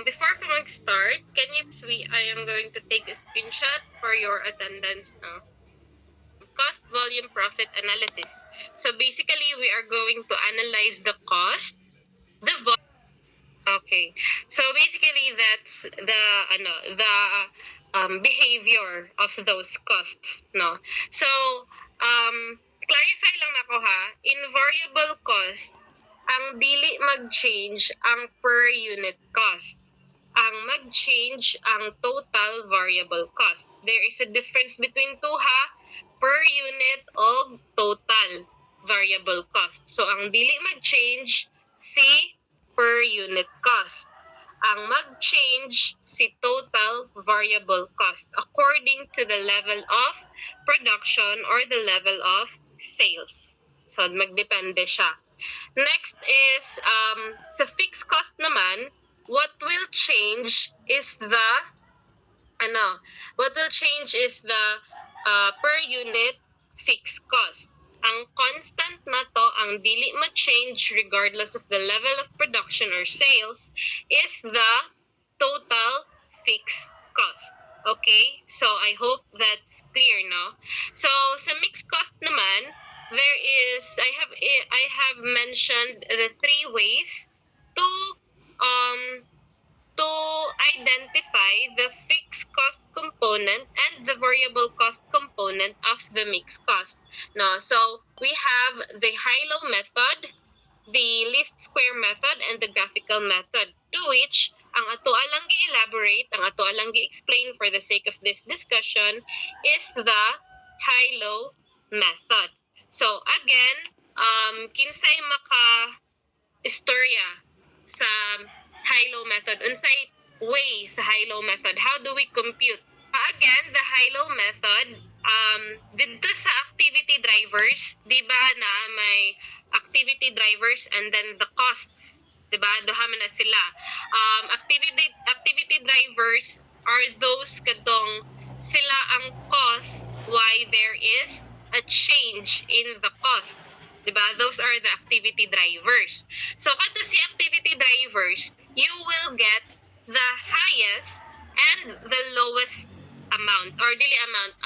Before ko mag-start, can you I am going to take a screenshot for your attendance now. Cost, volume, profit analysis. So basically, we are going to analyze the cost, the volume. Okay. So basically, that's the behavior of those costs, no? So, clarify lang ako ha, in variable cost, ang dili mag-change ang per unit cost. Ang mag-change ang total variable cost. There is a difference between two ha, per unit o total variable cost. So, ang dili mag-change si per unit cost. Ang mag-change si total variable cost according to the level of production or the level of sales. So, magdepende siya. Next is, sa fixed cost naman, what will change is the per unit fixed cost. Ang constant na to, ang dili ma-change regardless of the level of production or sales, is the total fixed cost. Okay? So, I hope that's clear, no? So, sa mixed cost naman, there is, I have mentioned the three ways to identify the fixed cost component and the variable cost component of the mixed cost. No, so we have the high-low method, the least square method, and the graphical method, to which ang ato alang gi-elaborate, ang ato alang gi-explain for the sake of this discussion is the high-low method. So again, kinsay maka istorya sa high-low method, unsay way sa high-low method, how do we compute? Again, the high-low method, dito sa activity drivers, di ba na may activity drivers and then the costs, di ba? Duha man na sila. Activity drivers are those katong sila ang cause why there is a change in the cost. Diba? Those are the activity drivers. So, kato si activity drivers, you will get the highest and the lowest amount, or dili amount,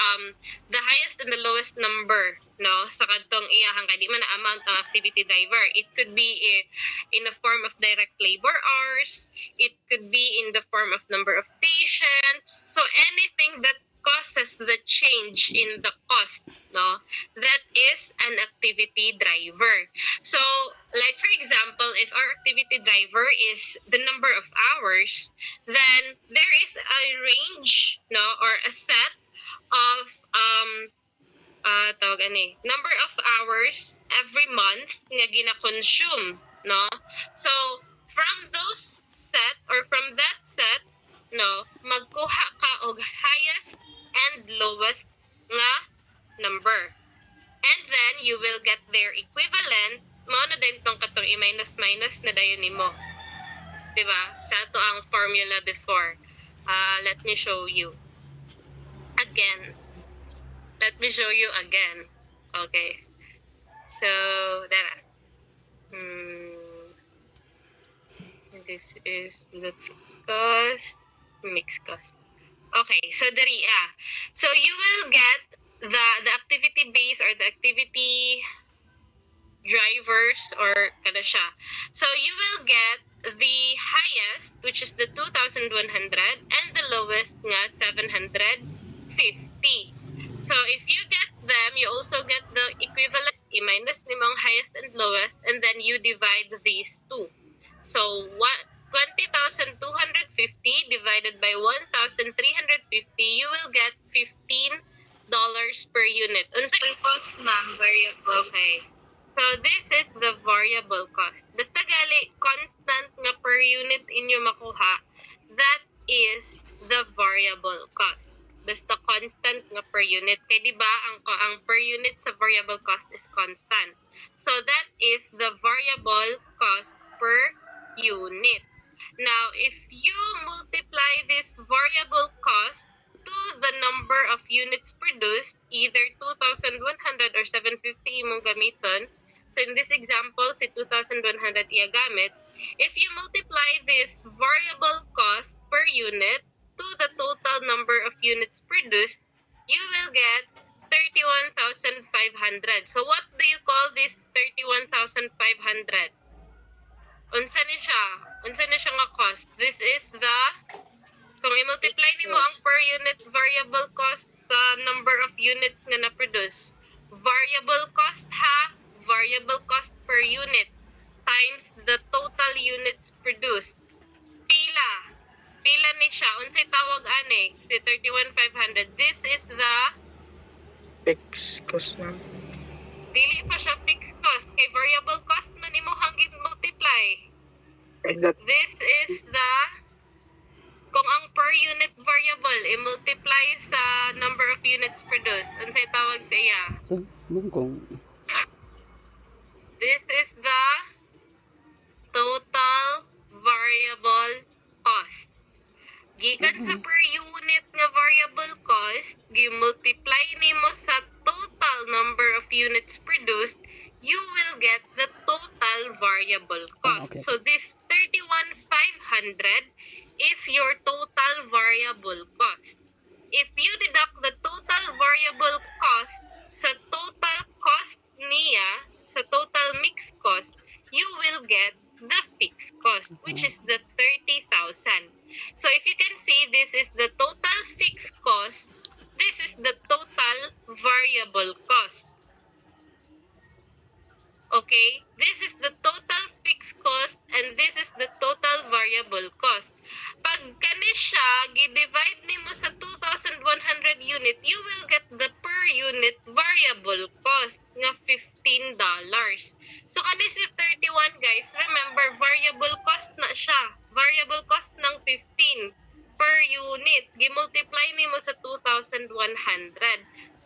the highest and the lowest number, no? Sa kadtong iyahang kadi man na amount ng activity driver. It could be in the form of direct labor hours. It could be in the form of number of patients. So, anything that causes the change in the cost, no, that is an activity driver. So, like for example, if our activity driver is the number of hours, then there is a range, no, or a set of number of hours every month nga gina-consume, no. So, from those set or from that set, no, magkuha ka og highest and lowest nga number. And then, you will get their equivalent. Mao na din tong katong i-minus-minus na dayon nimo. Diba? Sa ato ang formula before. Let me show you. Again. Let me show you again. Okay. So, there. This is the fixed cost, mixed cost. Okay, so dali So you will get the activity base or the activity drivers or kada siya. So you will get the highest, which is the 2,100, and the lowest nga 750. So if you get them, you also get the equivalent i-minus nimong highest and lowest, and then you divide these two. So what 20,250 divided by 1,350, you will get $15 per unit. Unsay cost, ma'am? Variable. Okay. So, this is the variable cost. Basta gali, constant nga per unit inyo makuha, that is the variable cost. Basta constant nga per unit. Kaya diba, ang per unit sa variable cost is constant. So, that is the variable cost per unit. Now, if you multiply this variable cost to the number of units produced, either 2,100 or 750 imong gamiton, so in this example, si 2,100 iya gamit, if you multiply this variable cost unit to the total number of units produced, you will get 31,500. So what do you call this 31,500? Unsa ni siya? Unsa ni siya nga cost? This is the, kung i-multiply nimo ang per unit variable cost sa number of units nga na-produce, variable cost ha, variable cost per unit times the total units produced. Pila ni siya. Unsay tawag ani? Si 31,500. This is the Fixed cost ma'am. dili pa siya fixed cost. Kay variable cost man imo hangin multiply. And that This is the, kung ang per unit variable i-multiply sa number of units produced. Unsay tawag sa iya? So, kung This is the total variable cost. Gikan sa per unit nga variable cost, gi-multiply nimo sa total number of units produced, you will get the total variable cost. Okay. So this 31,500 is your total variable cost. If you deduct the total variable cost sa total cost niya, sa total mixed cost, you will get the fixed cost, which is the 30,000. So if you can see, this is the total fixed cost, this is the total variable cost. Okay? This is the total fixed cost and this is the total variable cost. Pag kani siya, gi-divide nimo sa 2,100 unit, you will get the per unit variable cost nga $15. So kani si 31 guys, remember variable cost na siya. Variable cost ng 15 per unit. Gi-multiply nimo sa 2,100.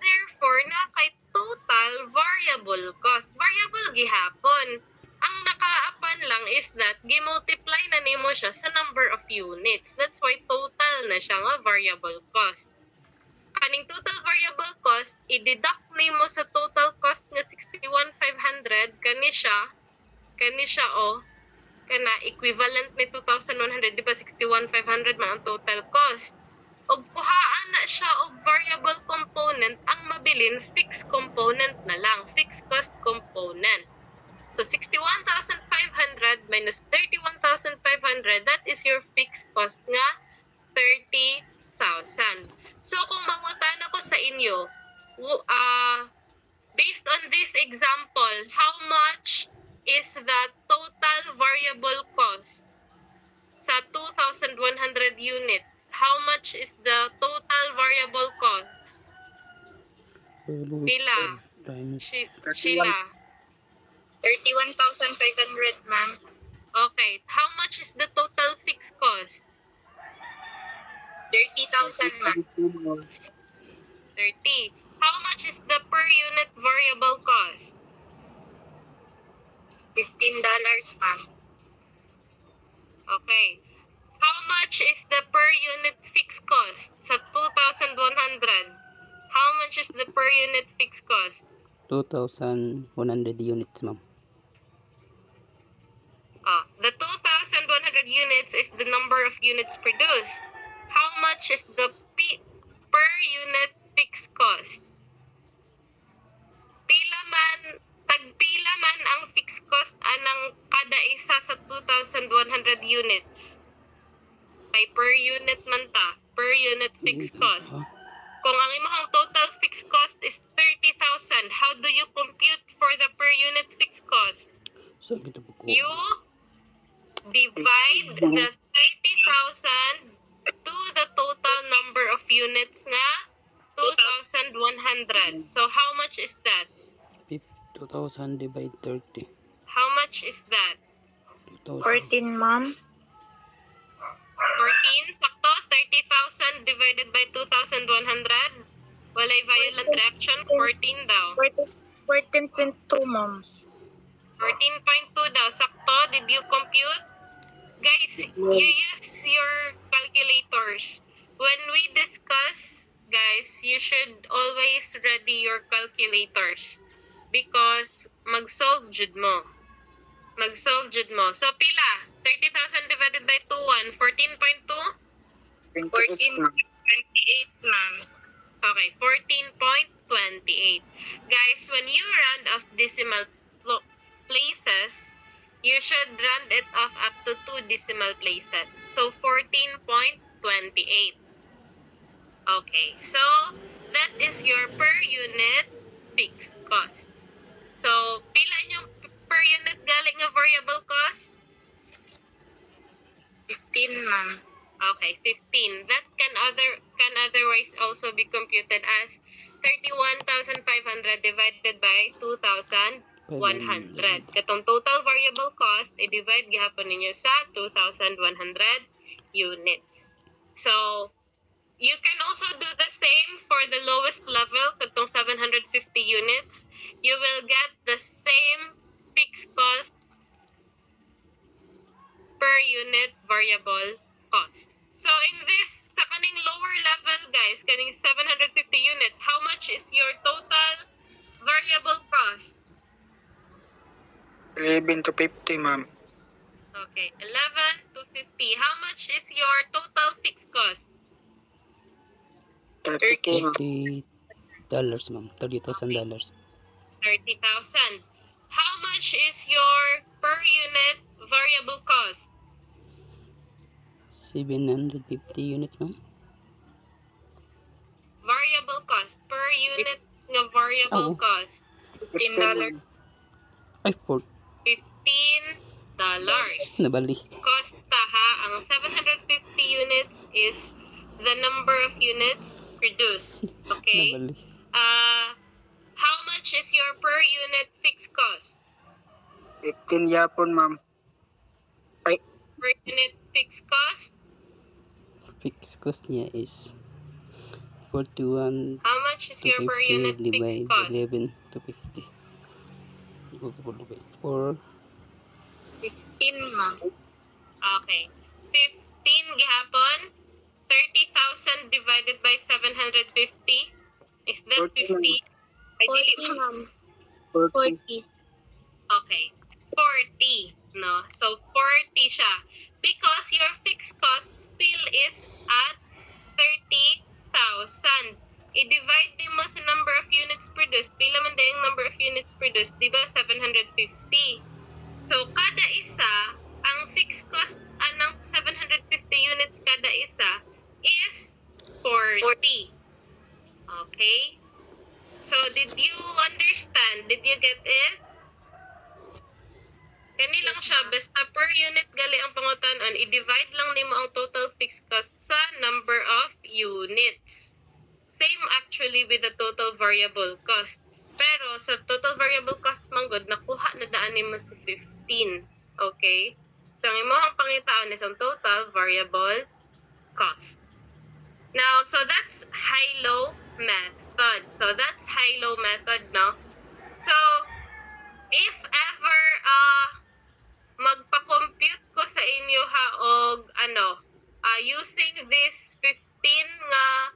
Therefore, na kay total variable cost. Variable gihapon. Ang nakaapan lang is that gi-multiply na nimo siya sa number of units. That's why total na siya nga variable cost. Kaning total variable cost, i-deduct nimo sa total cost nga 61,500 kani siya kana equivalent ni 2,100, di ba 61,500 man ang total cost. Og kuhaan na siya og variable component, ang mabilin fixed component na lang, fixed cost component. So 61,500 minus 31,500, that is your fixed cost nga 30,000. So kung mangutan ako sa inyo, based on this example, how much is the total variable cost sa 2,100 units? How much is the total variable cost? Pila? times Sheila. 31,500, ma'am. Okay. How much is the total fixed cost? 30,000, ma'am. 30. How much is the per unit variable cost? $15, ma'am. Okay. How much is the per unit fixed cost sa 2,100? How much is the per unit fixed cost? 2,100 units, ma'am. The 2,100 units is the number of units produced. How much is the per unit fixed cost? Tagpila man ang fixed cost anang kada isa sa 2,100 units. Ay per unit man ta, per unit fixed cost. Kung ang imong total fixed cost is 30,000, how do you compute for the per unit fixed cost? So, ito po ko. You divide the 30,000 to the total number of units nga 2,100. So how much is that? 2,000 divide 30. How much is that? 2,000. 14, ma'am. 14? Sakto? 30,000 divided by 2,100? Walay violent reaction? 14 daw. 14.2, ma'am. 14.2 daw. Sakto? Did you compute? Guys, you use your calculators. When we discuss, guys, you should always ready your calculators. Because mag-solve jud mo. So, pila? 30,000 divided by 2, 14.2? 28, ma'am. 28, ma'am. Okay, 14.28. Guys, when you round off decimal places, you should round it off up to 2 decimal places. So, 14.28. Okay, so that is your per unit fixed cost. So, pila yung per unit galing nga variable cost? 15, ma'am. Okay, 15. That can otherwise also be computed as 31,500 divided by 2,100. Katong total variable cost, i-divide gihapon ninyo sa 2,100 units. So, you can also do the same for the lowest level, katong 750 units. You will get the same fixed cost per unit variable cost. So in this, sa kaning lower level guys, kaning 750 units, how much is your total variable cost? 11 to 50, ma'am. Okay, 11 to 50. How much is your total fixed cost? 30K, ma'am. $30, ma'am. $30,000. 30,000. How much is your per unit variable cost? 750 units, ma'am. Variable cost per unit nga variable Oh. cost. $15. Ay, $15. nabali. Costa ha, ang 750 units is the number of units produced. Okay? Nabali. How much is your per unit fixed cost? 15 yapon, ma'am. Per unit fixed cost? Fixed cost niya is 41 How much is to your per 50 unit fixed divide cost? 11 to 50. Or 15, ma'am. Okay. 15 gihapon. 30,000 divided by 750. Is that 40, 50? 40, ma'am. 40. 40. Okay. 40. No? So, 40 siya. Because your fixed cost still is at 30,000. I-divide din mo sa number of units produced. Pila man din yung number of units produced? Di ba 750? So, kada isa, ang fixed cost ng 750 units kada isa is 40. Okay? So, did you understand? Did you get it? Kani lang siya, basta per unit gali ang pangutanon, i-divide lang nimo ang total fixed cost sa number of units. Same actually with the total variable cost. Pero sa total variable cost manggod, nakuha na daan nimo si 15. Okay? So, ang imong pangitaon is ang total variable cost. Now, so that's high-low method. So, that's high-low method, no? So, if ever magpa-compute ko sa inyo ha og using this 15 nga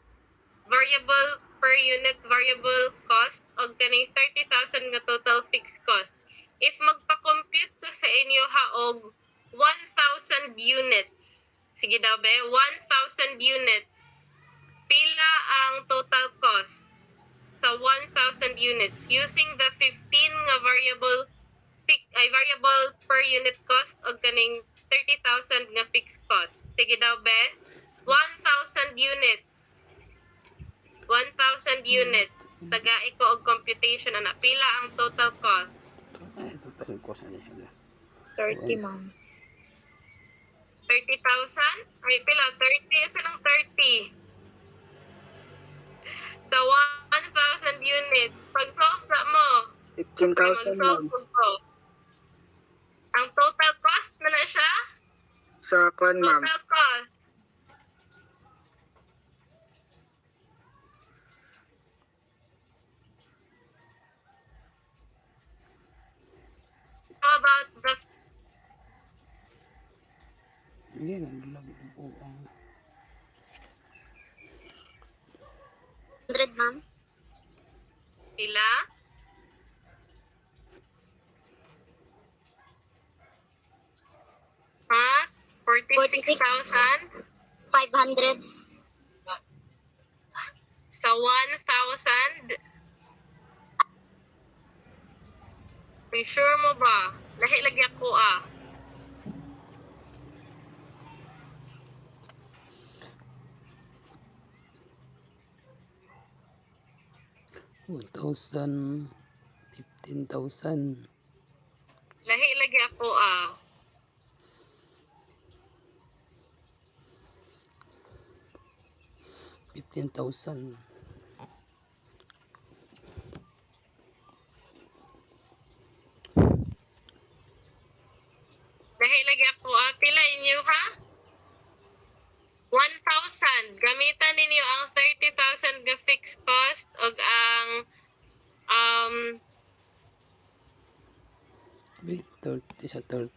variable per unit variable cost og kaning 30,000 nga total fixed cost. If magpa-compute ko sa inyo ha og 1,000 units. Sige daw be, 1,000 units. Pila ang total cost sa 1,000 units using the 15 nga variable per unit cost o kaning 30,000 nga fixed cost. Sige daw be, 1,000 units. 1,000 units. Tagai ko og computation ana pila ang total cost. total cost niya. 30, ma'am. 30,000? Ay pila 30 silang 30. So 1,000 units. Pag-solve sa mo, 15,000, mag-solve ma'am. ko. Ang total cost na na siya? Sa kwan, ma'am. Total cost. How about the Yan ang lagi po ang 100, ma'am. pila? Ha? 46,000? 500. Sa 1,000, sure mo ba? Lahi lagi ako ah. $1,000, 15,000, Lahi lagi ako ah. $15,000, Lahi lagi ako ah. Pila inyo ha? 1,000. Gamitan ninyo ang 30,000 nga fixed cost ug ang um 30 sa 30.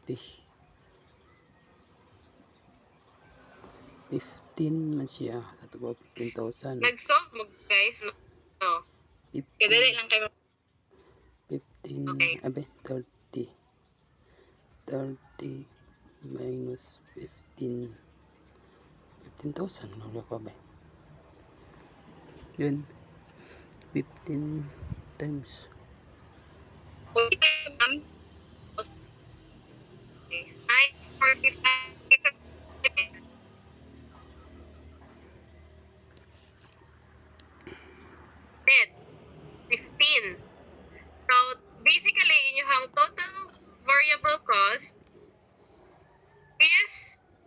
15 man siya. Sa tubo, 15,000. nag-solve mo guys. No. 15, Kadali lang kayo. 15, Okay. 30. 30 minus 15. 15,000. Wala pa ba? Yun. 15 times. Ma'am. Ay, 45. Dead. 15. So, basically, inyong total variable cost is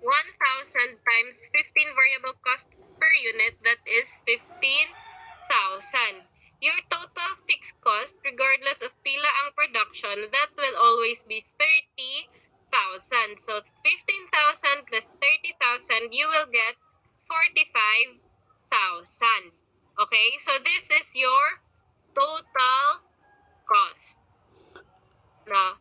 1,000 times 15 variable cost per unit, that is 15,000. Your total fixed cost, regardless of pila ang production, that will always be 30,000. So 15,000 plus 30,000, you will get 45,000. Okay, so this is your total cost. No.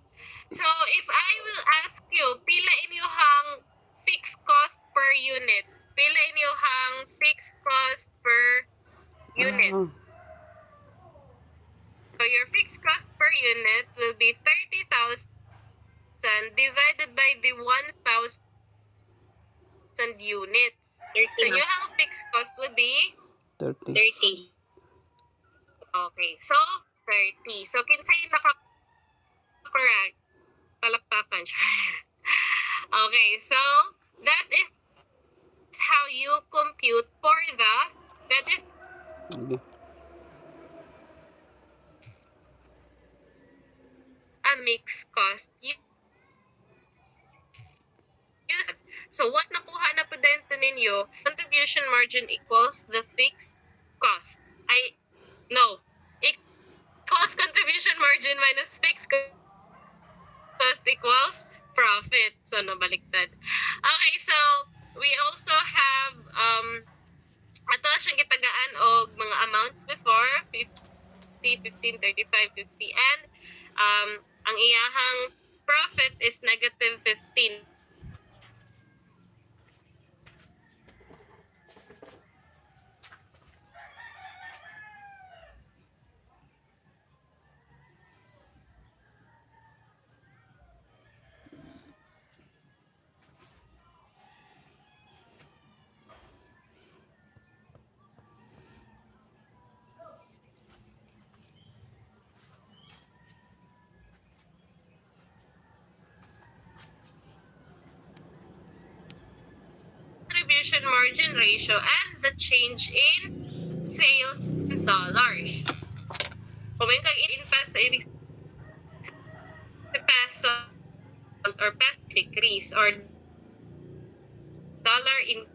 So if I will ask you, pila inyuhang fixed cost per unit? Pila inyuhang fixed cost per unit? Ah, So your fixed cost per unit will be 30,000 divided by the 1,000 units. 30 So ma'am. inyuhang fixed cost would be 30. 30. okay. So 30. So kinsay naka-correct? Palakpakan. Okay, so that is how you compute for that is Okay. a mixed cost. So once nakuha na po din ninyo, contribution margin equals the fixed cost. Equals contribution margin minus fixed cost equals profit. So nabaliktad. Okay, so we also have ato siyang gitagaan og mga amounts before 50, 15, 35, 50 and ang iyahang profit is negative 15. Contribution margin ratio and the change in sales in dollars. Kung may in peso, ibig peso or peso decrease or dollar in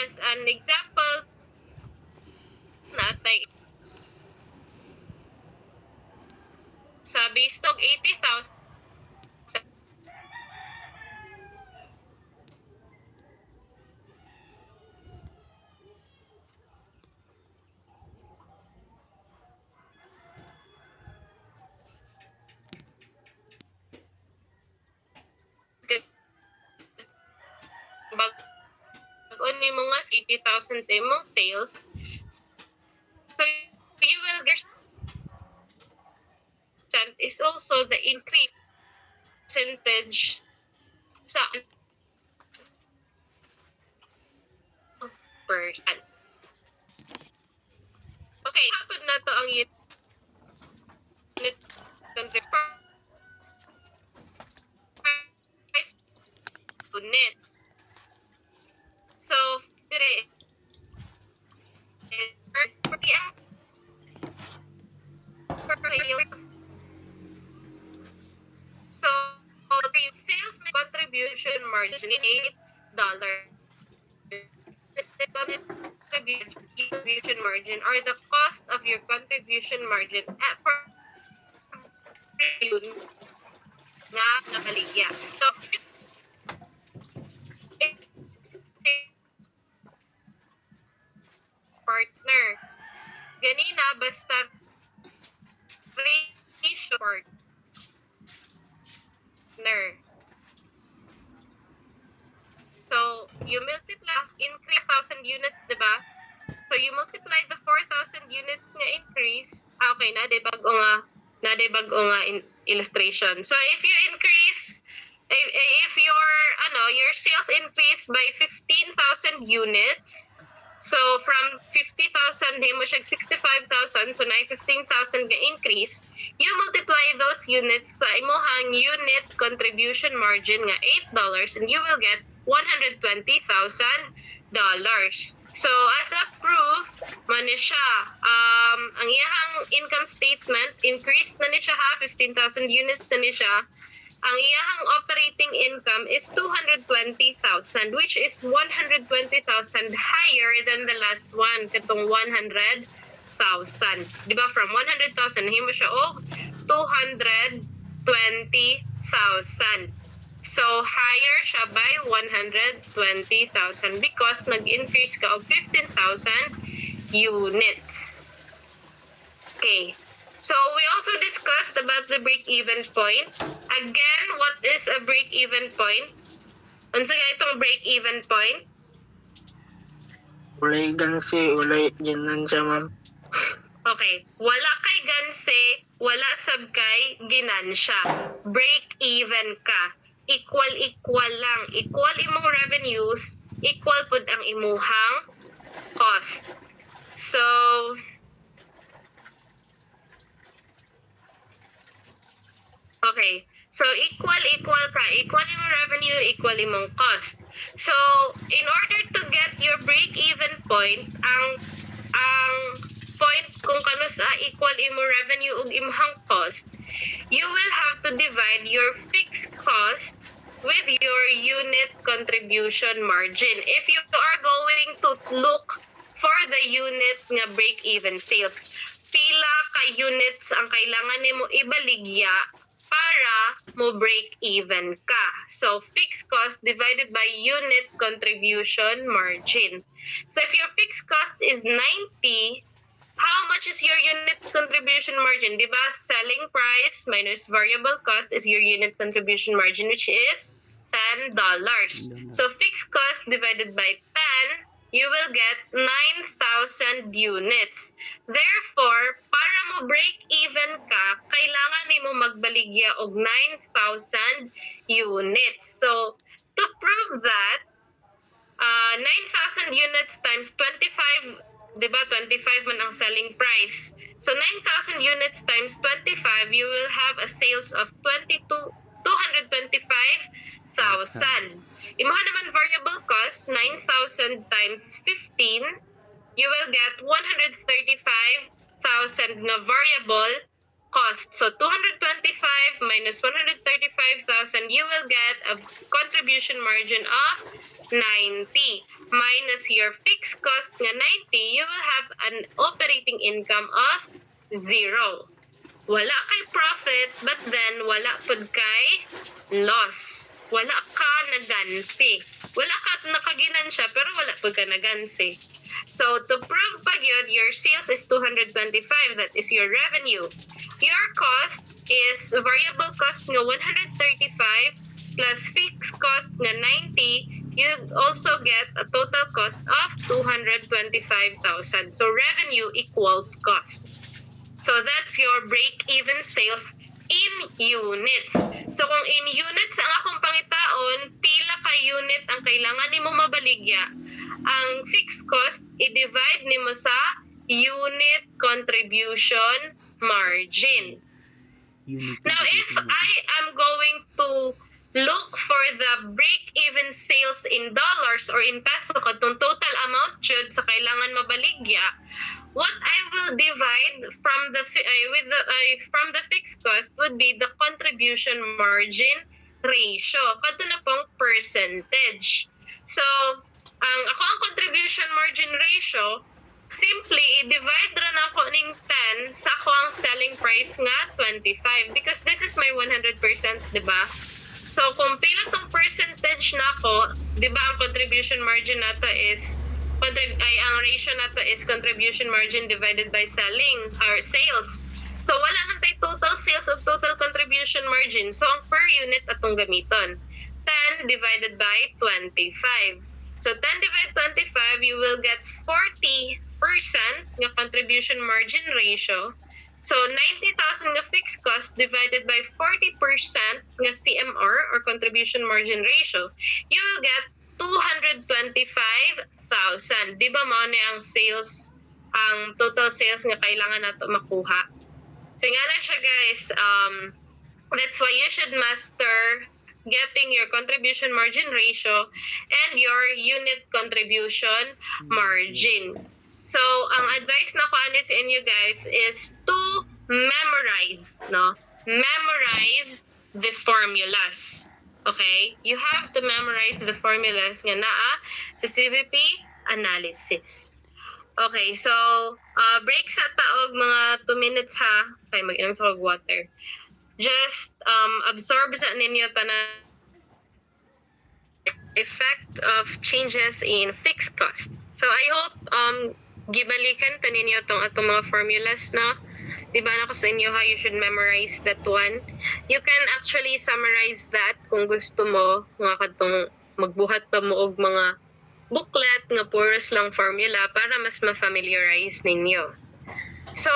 as an example natay sa bistog 80,000 bagon ni mga 80,000 sa imong sales. So you will get is also the increase percentage sa Okay, hapon na to ang unit price unit. So, dire first for sales. So, the sales contribution margin $8. This contribution margin or the cost of your contribution margin at for yun nga nakaligya. So, partner. Ganina basta ratio partner. So, you multiply, increase 1,000 units, diba? So, you multiply the 4,000 units nga increase. Okay, na-debug o nga illustration. So, if you increase, if your sales increase by 15,000 units, so from 50,000, di mo siya 65,000, so na 15,000 nga increase, you multiply those units sa imuhang unit contribution margin nga $8 and you will get $120,000. So, as a proof, man siya, ang iyahang income statement, increased na ni siya ha, 15,000 units na ni siya. Ang iyahang operating income is 220,000, which is 120,000 higher than the last one, katong 100,000. Diba, from 100,000, himo siya og 220,000. So, higher siya by 120,000 because nag-increase ka of 15,000 units. Okay. So, we also discussed about the break-even point. Again, what is a break-even point? Unsa nga itong break-even point? Walay gansi, walay ginan siya, ma'am. Okay. Wala kay ganse, wala sab kay ginansya. Break-even ka. Equal lang. Equal imong revenues, equal pud ang imuhang cost. So, okay. So, equal ka. Equal imong revenue, equal imong cost. So, in order to get your break-even point, ang point kung kano sa equal imong revenue ug imong cost, you will have to divide your fixed cost with your unit contribution margin. If you are going to look for the unit nga break-even sales, pila ka units ang kailangan nimo ibaligya para mo break-even ka. So, fixed cost divided by unit contribution margin. So, if your fixed cost is 90, how much is your unit contribution margin? Diba? Selling price minus variable cost is your unit contribution margin, which is $10. So, fixed cost divided by 10, you will get 9,000 units. Therefore, para mo break even ka, kailangan nimo magbaligya og 9,000 units. So, to prove that, 9,000 units times 25, diba 25 man ang selling price. So 9,000 units times 25, you will have a sales of 225,000. Imaha naman variable cost, 9,000 times 15, you will get 135,000 na variable cost. So 225 minus 135,000, you will get a contribution margin of 90. Minus your fixed cost nga 90, you will have an operating income of 0. Wala kay profit, but then wala pud kay loss. Wala ka nagansi. Wala ka nakaginansya, pero wala pud ka nagansi. So, to prove pag yun, your sales is 225. That is your revenue. Your cost is variable cost nga 135 plus fixed cost nga 90. You also get a total cost of 225,000. So, revenue equals cost. So, that's your break-even sales in units. So, kung in units ang akong pangitaon, pila ka unit ang kailangan nimo mabaligya, ang fixed cost i-divide nimo sa unit contribution margin. Unit Now, if I am going to look for the break-even sales in dollars or in peso, katong total amount jud sa kailangan mabaligya, what I will divide from the from the fixed cost would be the contribution margin ratio. Kato na pong percentage. So, ako ang contribution margin ratio, simply, i-divide ra na ako ning 10 sa ako ang selling price nga 25 because this is my 100%, di ba? So, kung pila tong percentage na ako, di ba ang contribution margin nato is, ang ratio nato is contribution margin divided by selling or sales. So, wala man tayo total sales of total contribution margin. So, ang per unit atong gamiton. 10 divided by 25. So, 10 divided 25, you will get 40% nga contribution margin ratio. So, 90,000 nga fixed cost divided by 40% nga CMR or contribution margin ratio, you will get 225,000. Di ba mao ni ang sales, ang total sales nga kailangan nato makuha? So, nga na siya guys, that's why you should master getting your contribution margin ratio and your unit contribution margin. So, ang advice na ko ani sa inyo guys is to memorize, no? Memorize the formulas. Okay? You have to memorize the formulas nga naa sa CVP analysis. Okay, so break sa taog mga 2 minutes ha. Okay, mag-inom sa kog water. Just absorb sa ninyo tanan effect of changes in fixed cost. So I hope gibalikan ta ninyo atong mga formulas na di ba na ko sa inyo ha, you should memorize that one. You can actually summarize that kung gusto mo nga kadtong magbuhat pa mo og mga booklet nga puros lang formula para mas ma-familiarize ninyo. So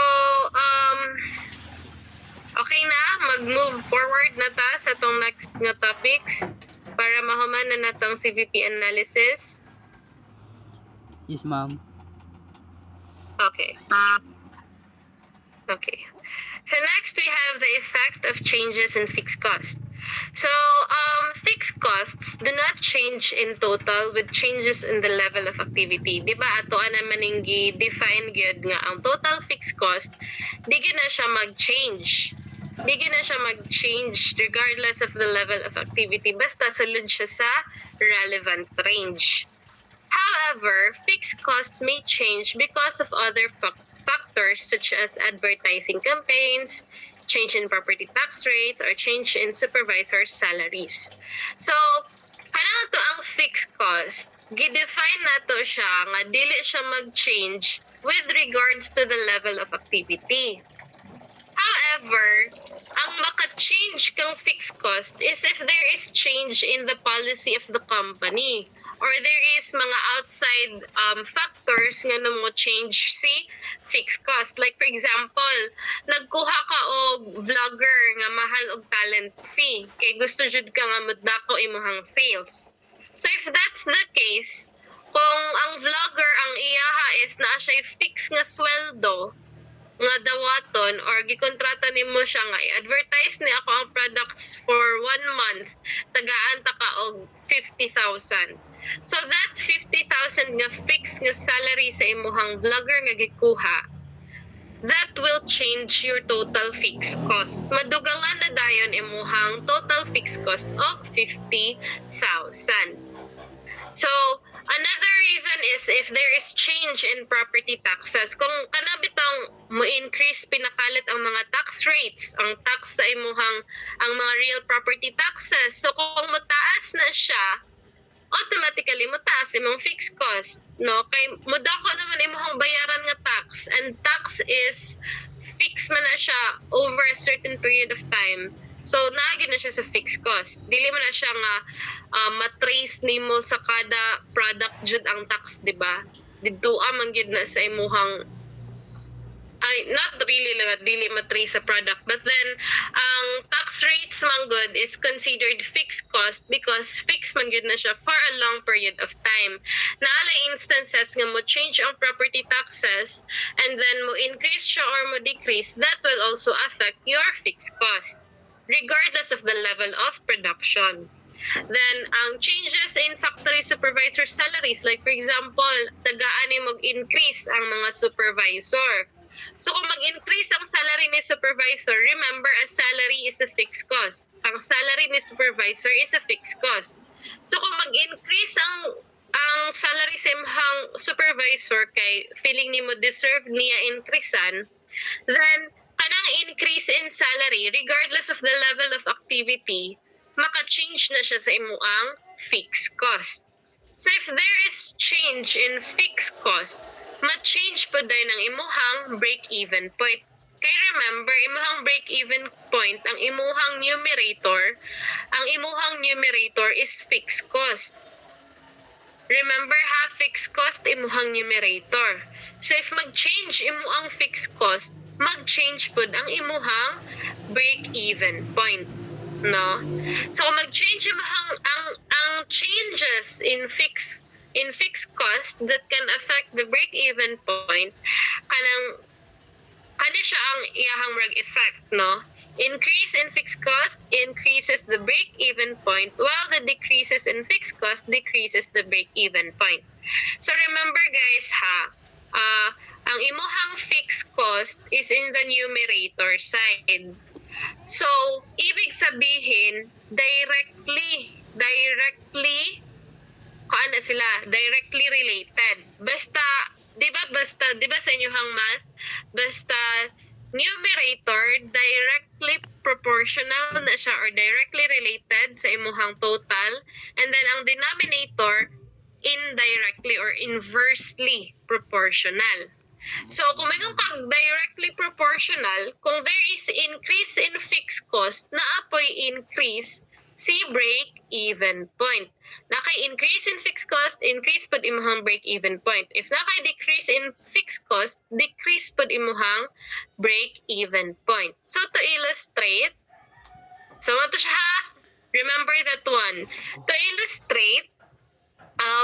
okay na, mag-move forward na ta sa tong next nga topics para mahuman na natong CVP analysis. Yes, ma'am. Okay. Okay. So next we have the effect of changes in fixed cost. So fixed costs do not change in total with changes in the level of activity. Di ba ato naman ning gi-define gyud nga ang total fixed cost di gyud na siya mag-change. Di gyud na siya mag-change regardless of the level of activity basta sulod siya sa relevant range. However, fixed cost may change because of other factors such as advertising campaigns, change in property tax rates, or change in supervisors' salaries. So, kanang to ang fixed cost, gidefine nato siya nga dili siya mag-change with regards to the level of activity. However, ang maka-change kang fixed cost is if there is change in the policy of the company or there is mga outside factors nga namo change si fixed cost. Like for example, nagkuha ka og vlogger nga mahal og talent fee kay gusto jud ka nga modako imong sales. So if that's the case, kung ang vlogger ang iyaha is naa siya fixed nga sweldo nga dawaton or gikontrata nimo siya nga i-advertise ni ako ang products for 1 month, tagaan ta ka og 50,000. So that 50,000 nga fixed nga salary sa imuhang vlogger nga gikuha, that will change your total fixed cost. Madugangan na dayon imuhang total fixed cost og 50,000. So, another reason is if there is change in property taxes. Kung kanabitang mo-increase pinakalit ang mga tax rates, ang tax sa imuhang, ang mga real property taxes. So, kung mataas na siya, automatically mataas imong fixed cost. No? Kay mudako naman imuhang bayaran nga tax. And tax is fixed man na siya over a certain period of time. So, naagi na siya sa fixed cost. Dili man na siya nga matrace nimo sa kada product jud ang tax, di ba? Didto man gyud na sa imuhang ay not really lang dili matrace sa product, but then ang tax rates man good is considered fixed cost because fixed man gyud na siya for a long period of time. Naala instances nga mo change ang property taxes and then mo increase siya or mo decrease, that will also affect your fixed cost regardless of the level of production. Then, ang changes in factory supervisor salaries, like for example, tagaan mag-increase ang mga supervisor. So, kung mag-increase ang salary ni supervisor, remember, a salary is a fixed cost. Ang salary ni supervisor is a fixed cost. So, kung mag-increase ang salary sa imong supervisor kay feeling ni mo deserve niya increasean, then, kanang increase in salary, regardless of the level of activity, maka-change na siya sa imuang fixed cost. So if there is change in fixed cost, ma-change po dahil ng imuhang break-even point. Kaya remember, imuhang break-even point, ang imuhang numerator is fixed cost. Remember ha, fixed cost imuhang numerator. So if mag-change imuhang fixed cost, mag-change po ang imuhang break-even point. No? So kung mag-change ang changes in fixed cost that can affect the break-even point, kani siya ang iyahang rag effect, no? Increase in fixed cost increases the break-even point, while the decreases in fixed cost decreases the break-even point. So remember guys ha, ang imuhang fixed cost is in the numerator side. So, ibig sabihin, directly related. Basta sa inyong math, basta numerator, directly proportional na siya or directly related sa imuhang total, and then ang denominator, indirectly or inversely proportional. So, kung mayroon kang directly proportional, kung there is increase in fixed cost, naapoy increase si break-even point. Naka-increase in fixed cost, increase pod imuhang break-even point. If naka-decrease in fixed cost, decrease pod imuhang break-even point. So, to illustrate, so what siya ha? Remember that one. To illustrate,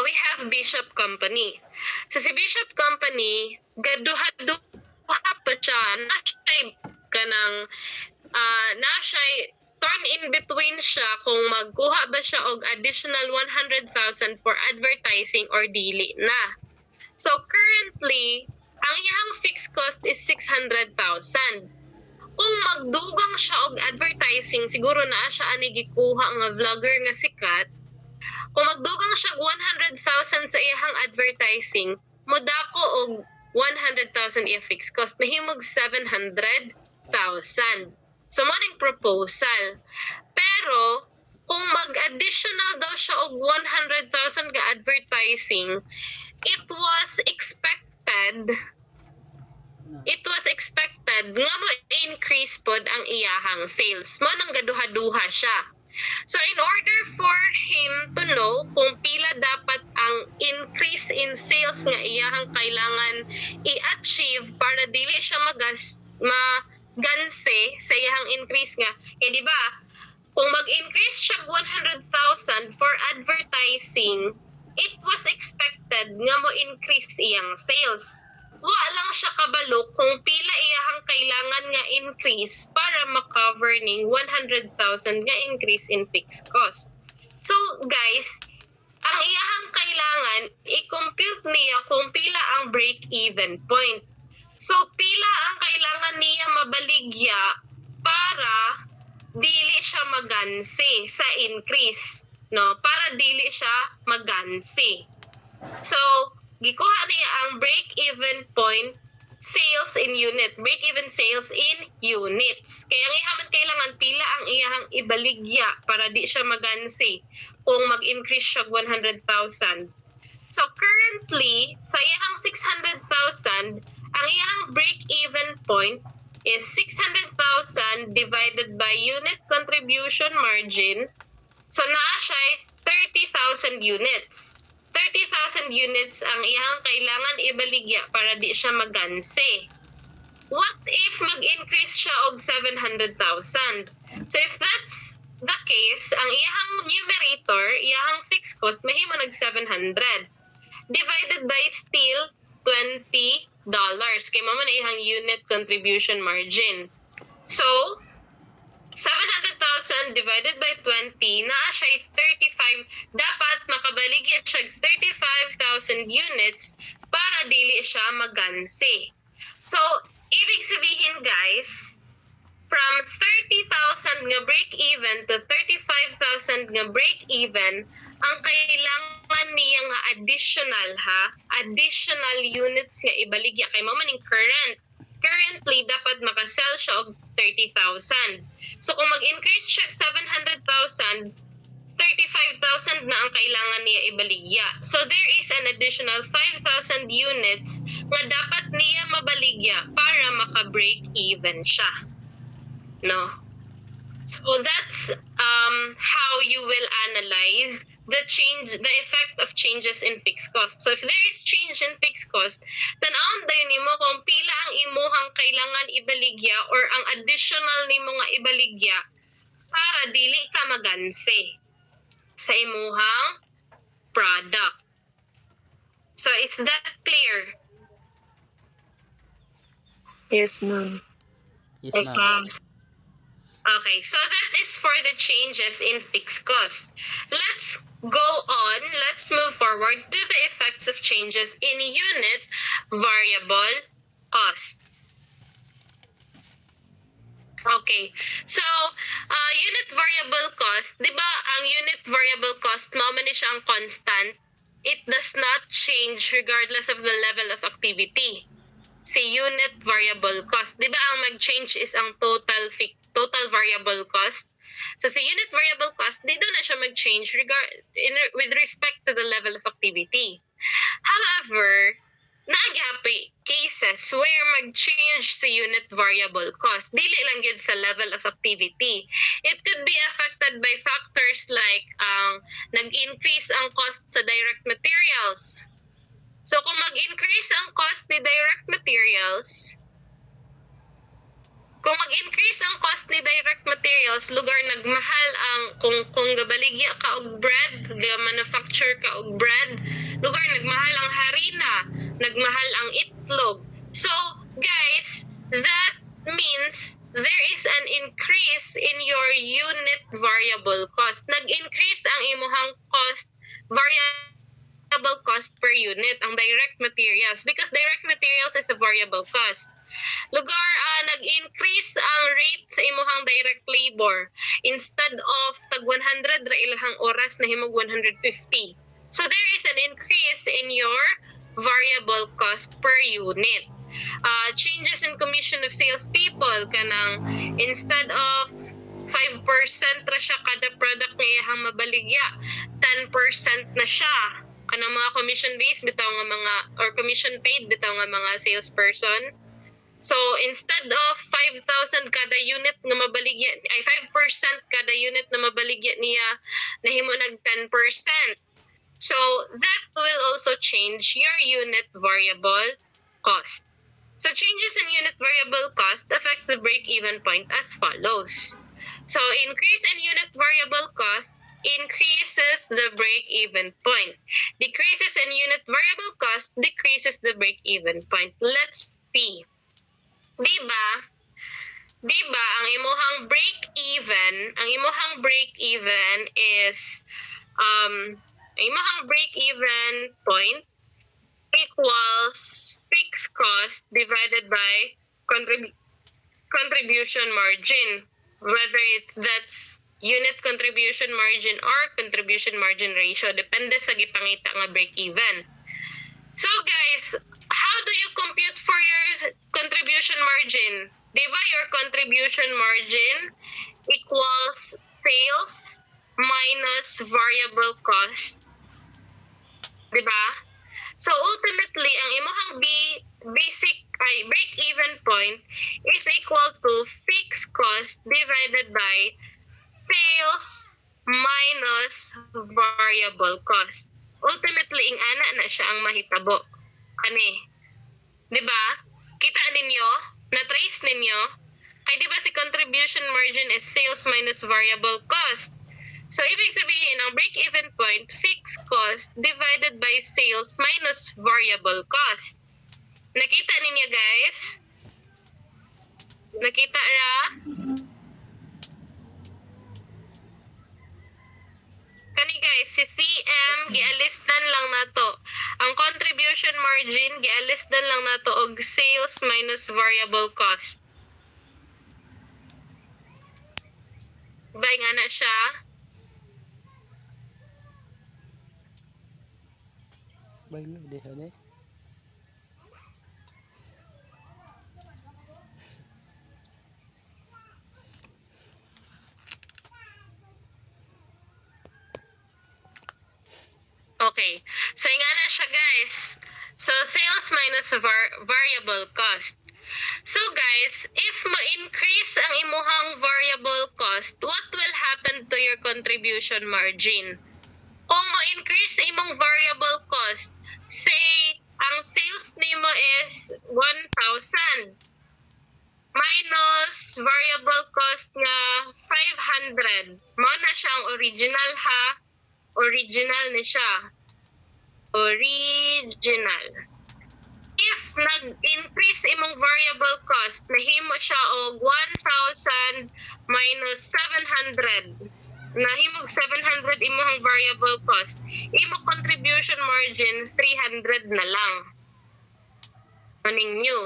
we have Bishop Company. So, si Bishop Company, gaduha pa siya, na siya'y torn in between siya kung magkuha ba siya og additional 100,000 for advertising or dili na. So, currently, ang iyang fixed cost is 600,000. Kung magdugang siya og advertising, siguro na siya ani gikuha nga vlogger nga sikat. Kung magdugang siya 100,000 sa iyang advertising, modako og 100,000 iya fixed cost, mahimog 700,000. So, maning proposal. Pero, kung mag-additional daw siya og 100,000 ka advertising, it was expected nga mo increase pod ang iyahang sales. Mo nang gaduha-duha siya. So, in order for him to know kung pila dapat ang increase in sales nga iyahang kailangan i-achieve para dili siya maganse sa iyahang increase nga. Kaya di ba, kung mag-increase siya 100,000 for advertising, it was expected nga mo increase iyang sales. Wa lang siya kabalo kung pila iyahang kailangan nga increase para makover ning 100,000 nga increase in fixed cost. So guys, ang iyahang kailangan i-compute niya kung pila ang break-even point. So pila ang kailangan niya mabaligya para dili siya maganse sa increase, no? Para dili siya maganse. So gikuha niya ang break-even point sales in unit. Break-even sales in units. Kaya ang iyahan kailangan pila ang iyahang ibaligya para di siya magansi kung mag-increase siya 100,000. So currently, sa iyahang 600,000, ang iyahang break-even point is 600,000 divided by unit contribution margin. So naa siya 30,000 units. 30,000 units ang iyang kailangan ibaligya para di siya maganse. what if mag-increase siya og 700,000? So if that's the case, ang iyahang numerator, iyahang fixed cost, mahimo nag 700 divided by still $20. Kay mama na iyang unit contribution margin. So, 700,000 divided by 20, naa siya 35. Dapat makabaligya siya 35,000 units para dili siya maganse. So, ibig sabihin guys, from 30,000 nga break-even to 35,000 nga break-even, ang kailangan niya nga additional units nga ibaligya kay mo maning currently dapat makasell siya og 30,000. So kung mag-increase siya 700,000, 35,000 na ang kailangan niya ibaligya. So there is an additional 5,000 units nga dapat niya mabaligya para maka-break even siya. No? So that's how you will analyze the effect of changes in fixed cost. So if there is change in fixed cost, tan-awon dayon nimo kung pila ang imuhang kailangan ibaligya or ang additional nimo nga ibaligya para dili ka maganse sa imuhang product. So is that clear? Yes, ma'am. Yes, ma'am. Okay, so that is for the changes in fixed cost. Let's go on. Let's move forward to the effects of changes in unit variable cost. Okay, so unit variable cost, di ba ang unit variable cost, mao man ni siya ang constant. It does not change regardless of the level of activity. Si unit variable cost, di ba ang mag-change is ang total variable cost. So sa unit variable cost, dito na siya mag-change with respect to the level of activity. However, naagyapi cases where mag-change sa unit variable cost. Dili lang yun sa level of activity. It could be affected by factors like nag-increase ang cost sa direct materials. So kung mag-increase ang cost ni direct materials, lugar nagmahal ang kung gabaligya ka og bread, ga-manufacture ka og bread, lugar nagmahal ang harina, nagmahal ang itlog. So, guys, that means there is an increase in your unit variable cost. Nag-increase ang imuhang variable cost per unit, ang direct materials, because direct materials is a variable cost. Lugar nag-increase ang rate sa imuhang direct labor. Instead of tag 100 ra ilahang oras na himog 150. So there is an increase in your variable cost per unit. Changes in commission of salespeople kanang instead of 5% ra siya kada product nga iyahang mabaligya, 10% na siya kanang mga commission based bitaw nga mga or commission paid bitaw nga mga salesperson. So instead of 5,000 kada unit na mabaligya, ay 5% kada unit na mabaligya niya, nahimo nag 10%. So that will also change your unit variable cost. So changes in unit variable cost affects the break-even point as follows. So increase in unit variable cost increases the break-even point. Decreases in unit variable cost decreases the break-even point. Let's see. Diba ang imuhang break-even is imahang break-even point equals fixed cost divided by contribution margin, whether that's unit contribution margin or contribution margin ratio, depende sa gipangita nga break-even. So guys, how do you compute for your contribution margin? Diba your contribution margin equals sales minus variable cost? Diba? So ultimately, ang imuhang break-even point is equal to fixed cost divided by sales minus variable cost. Ultimately, ing ana na siya ang mahitabo. Kani. Diba? Kita ninyo? Na-trace ninyo? Kaya di ba si contribution margin is sales minus variable cost? So, ibig sabihin, ang break-even point, fixed cost divided by sales minus variable cost. Nakita ninyo, guys? Nakita ra? Kani guys, si CM, gialisdan lang nato. Ang contribution margin, gialisdan lang nato og sales minus variable cost. Bay nga na siya. Bailo, deha de. Okay. So, nga na siya, guys. So, sales minus variable cost. So, guys, if mo-increase ang imuhang variable cost, what will happen to your contribution margin? Kung mo-increase imong variable cost, say, ang sales nimo is 1,000 minus variable cost nga 500. Mao na siya ang original, ha? Original ni siya. Original. If nag-increase imong variable cost, nahimo siya og 1,000 minus 700. Nahimog 700 imong variable cost. Imo contribution margin 300 na lang. Maning new.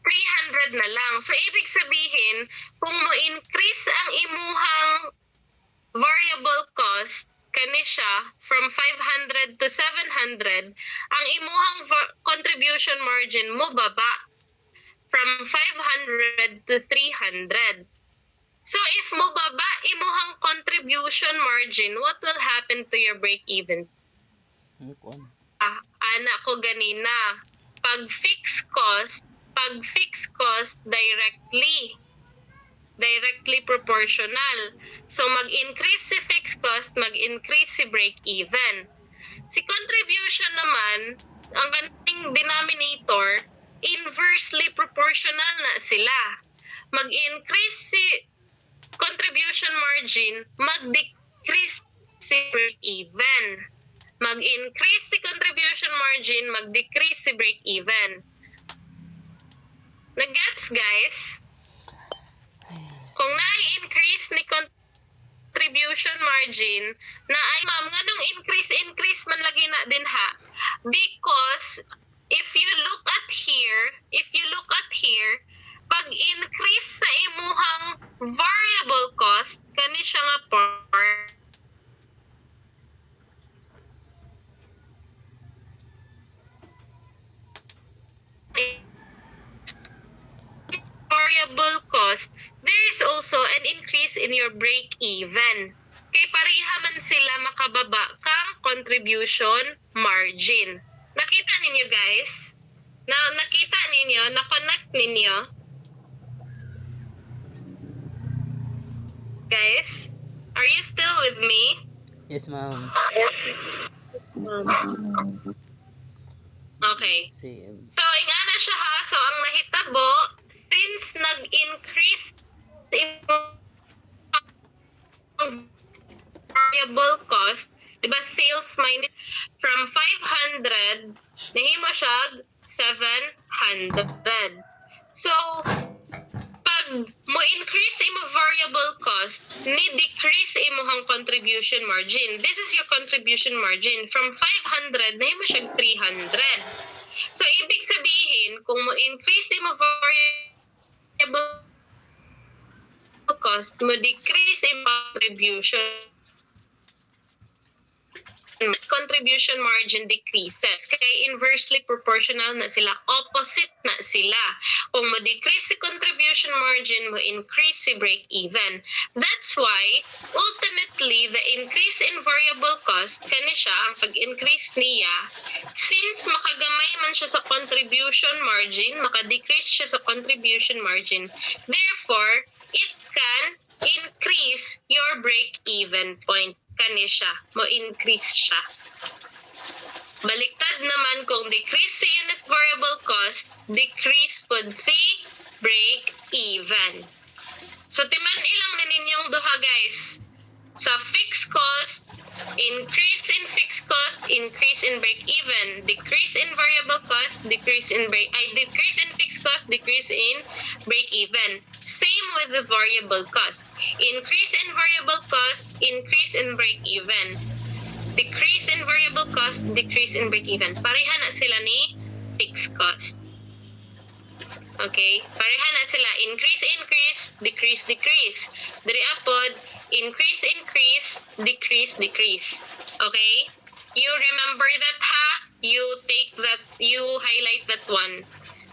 300 na lang. So, ibig sabihin, kung mo-increase ang imuhang variable cost, kani siya, from 500 to 700, ang imuhang contribution margin mo baba from 500 to 300. So, if mo baba imuhang contribution margin, what will happen to your break-even? Anak ko ganina. Pag fixed cost directly proportional. So, mag-increase si fixed cost, mag-increase si break-even. Si contribution naman, ang kaning denominator, inversely proportional na sila. Mag-increase si contribution margin, mag-decrease si break-even. Mag-increase si contribution margin, mag-decrease si break-even. Nag-gets, guys? Kung na-increase ni contribution margin, na ay ma'am, nganong increase man lagi na din ha? Because if you look at here, pag-increase sa imuhang variable cost, kani siya nga part, variable cost, there is also an increase in your break-even. Kay pareha man sila makababa kang contribution margin. Nakita ninyo, guys? Nakita ninyo? Na-connect ninyo? Guys? Are you still with me? Yes, ma'am. Okay. Same. So, nga na siya ha. So, ang nahitabo, since nag-increase yung variable cost, diba, sales minus from 500, nahimo siya 700. So, pag mo increase imo variable cost, ni-decrease imo hang contribution margin. This is your contribution margin. From 500, nahimo siya 300. So, ibig sabihin, kung mo increase imo variable cost, mo decrease imo contribution margin decreases. Kaya inversely proportional na sila. Opposite na sila. Kung mo decrease si contribution margin, mo increase si break-even. That's why, ultimately, the increase in variable cost, kani siya, ang pag-increase niya, since makagamay man siya sa contribution margin, makadecrease siya sa contribution margin, therefore, it can increase your break-even point. Kani siya, mo-increase siya. Baliktad naman kung decrease sa unit variable cost, cost, decrease pod si break even. So timan ilang na ninyong duha guys. Sa fixed cost, increase in fixed cost, increase in break even, decrease in variable cost, decrease in fixed cost, decrease in break even. Same with the variable cost. Increase in variable cost, increase in break even. Decrease in variable cost, decrease in break even. Pareha na sila ni fixed cost. Okay? Pareha na sila. Increase, increase, decrease, decrease. Diri apod, increase, increase, decrease, decrease. Okay? You remember that ha? You take that, you highlight that one.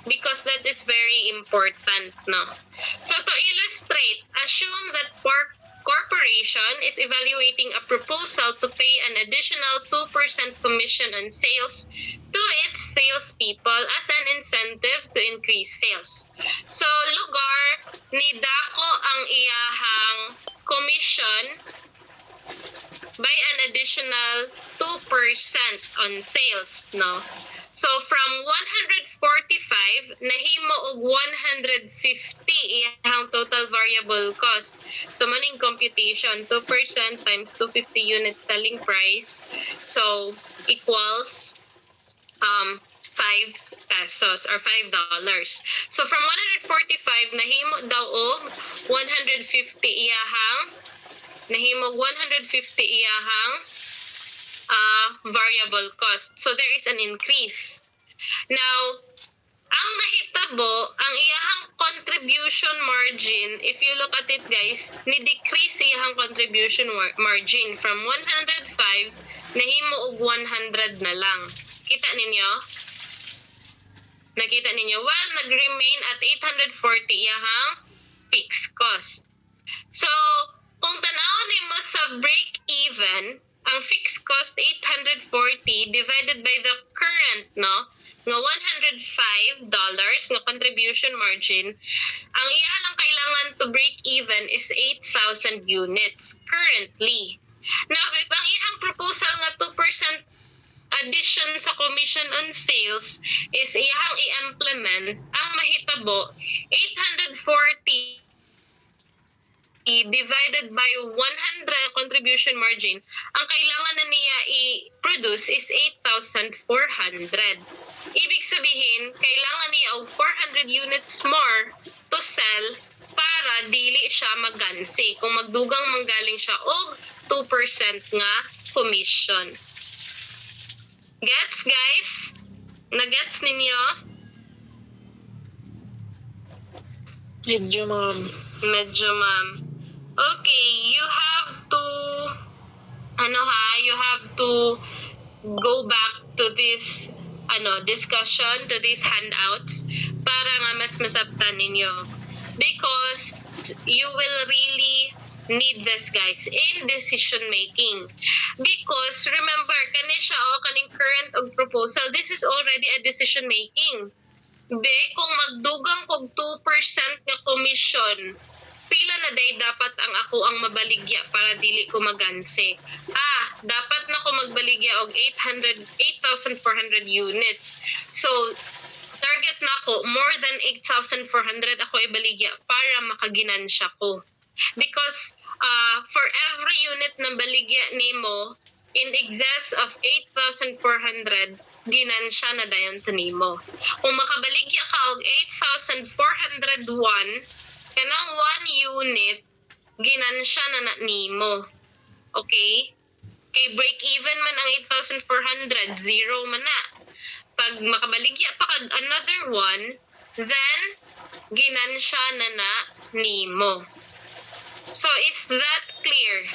Because that is very important, no? So to illustrate, assume that corporation is evaluating a proposal to pay an additional 2% commission on sales to its salespeople as an incentive to increase sales. So, lugar ni dako ang iyahang commission by an additional 2% on sales, no? So, from 145, nahimo og 150 iyahang total variable cost. So, maning computation, 2% times 250 unit selling price. So, equals 5 pesos or $5. So, from 145, nahimo daw og 150 iyahang variable cost. So, there is an increase. Now, ang nahitabo, ang iyahang contribution margin, if you look at it guys, ni-decrease iyahang contribution margin from 105, nahimo og 100 na lang. Kita ninyo? Nakita ninyo? Well, nag-remain at 840 iyahang fixed cost. So, kung tanawon nimo sa break-even, ang fixed cost 840 divided by the current, no, nga $105 nga contribution margin, ang iya lang kailangan to break even is 8,000 units currently. Now, if ang iyang proposal nga 2% addition sa commission on sales is iyang i-implement, ang mahitabo 840 divided by 100 contribution margin, ang kailangan na niya i-produce is 8,400. Ibig sabihin, kailangan niya og 400 units more to sell para dili siya magansi kung magdugang manggaling siya og 2% nga commission. Gets, guys? Na-gets ninyo? Medyo, ma'am. Medyo, ma'am. Okay, you have to go back to this discussion, to these handouts para nga mas masabtan ninyo. Because you will really need this, guys, in decision making. Because remember, kani siya kaning current og proposal, this is already a decision making. Kung magdugang kog 2% nga commission, pila na day dapat ang ako ang mabaligya para dili ko maganse. Dapat na ko magbaligya og 8,400 units. So, target na ko, more than 8,400 ako ibaligya para makaginansya ko. Because for every unit na baligya nimo, in excess of 8,400, ginansya na dayon to nimo. Kung makabaligya ka og 8,401, kanang 1 unit, ginansya na nimo. Okay? Kay break-even man ang 8,400, zero man na. Pag makabaligya pa kag another one, then, ginansya na nimo. So, is that clear?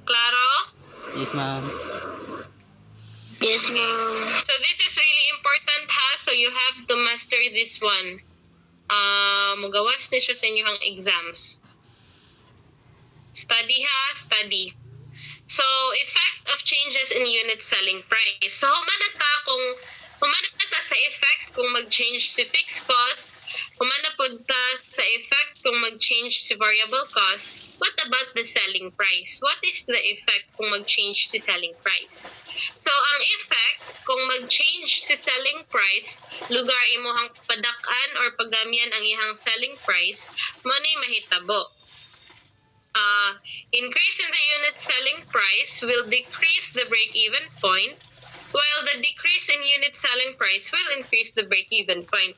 Claro? Yes, ma'am. Yes, ma'am. So, this is really important ha. So, you have to master this one. Magawas na siya sa inyong exams. Study ha, study. So, effect of changes in unit selling price. So, humanat ta sa effect kung mag-change si fixed cost, humanat po ta sa effect kung mag-change si variable cost. What about the selling price? What is the effect kung mag-change si selling price? So, ang effect kung mag-change si selling price, lugar imuhang padak-an or paggamyan ang ihang selling price, mo na mahitabo. Increase in the unit selling price will decrease the break-even point, while the decrease in unit selling price will increase the break-even point.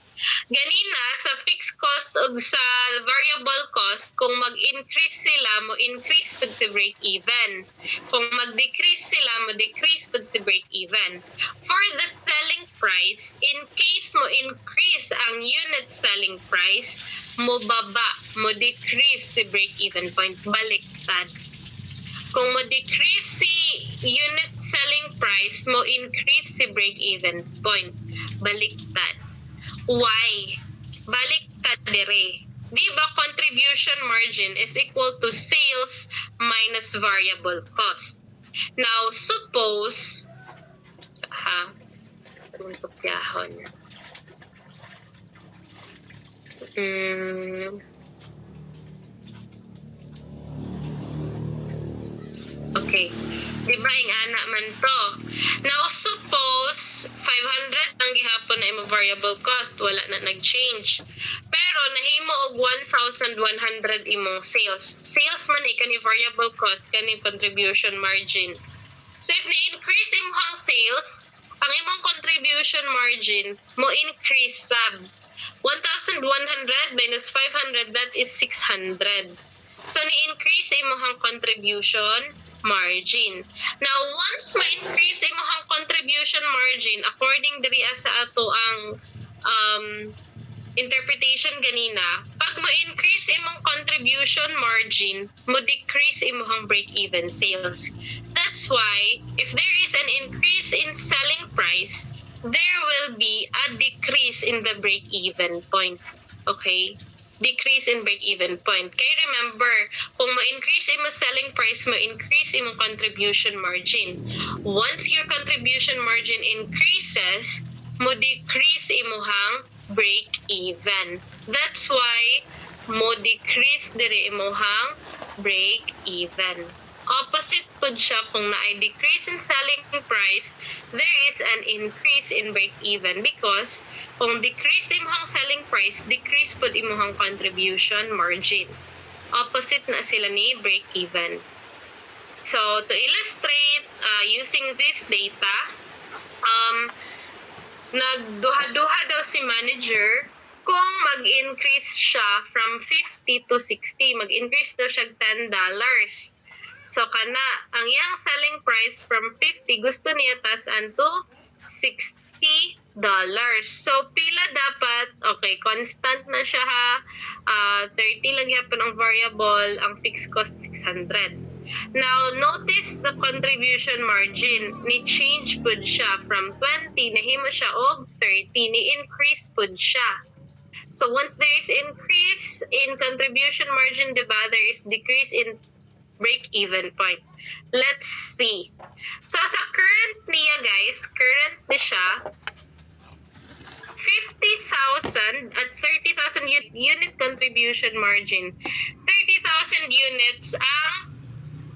Ganina, sa fixed cost ug sa variable cost, kung mag-increase sila, mo increase pud si break-even. Kung mag-decrease sila, mo decrease pud si break-even. For the selling price, in case mo increase ang unit selling price, mo baba, mo decrease si break-even point, baliktad. Kung mo decrease si unit selling price, mo increase si break-even point, baliktad. Why? Baliktad dire. Di ba contribution margin is equal to sales minus variable cost? Now, suppose, anong kopyahon? Okay. Di ba yung ana man to? Now, suppose 500 ang gihapon na imo variable cost, wala na nag-change. Pero nahimo og 1,100 imong sales. Sales man kani variable cost, kani contribution margin. So if na-increase imong sales, ang imong contribution margin mo increase sab. 1,100 minus 500, that is 600. So ni-increase imong contribution margin. Now, once ma-increase imong contribution margin, according diri sa ato ang interpretation ganina, pag mo-increase imong contribution margin, mo-decrease imong break-even sales. That's why, if there is an increase in selling price, there will be a decrease in the break-even point. Okay? Decrease in break-even point. Kaya remember, kung ma-increase imo selling price, ma-increase imo contribution margin. Once your contribution margin increases, mo-decrease imuhang break-even. That's why mo-decrease diri imuhang break-even. Opposite pud siya kung na-ay decrease in selling price, there is an increase in break-even because kung decrease imong selling price, decrease pud imong contribution margin. Opposite na sila ni break-even. So, to illustrate, using this data, nagduha-duha daw si manager kung mag-increase siya from 50 to 60. Mag-increase daw siya $10. So, kana, ang iyang selling price from 50, gusto niya tasan to $60. So, pila dapat? Okay, constant na siya ha. 30 lang yapon ang variable, ang fixed cost 600. Now, notice the contribution margin. Ni-change pud siya from 20, nahimo siya og 30, ni-increase pud siya. So, once there is increase in contribution margin, diba, there is decrease in break-even point. Let's see. So, sa current niya, guys, current na siya, 50,000 at 30,000 unit contribution margin. 30,000 units ang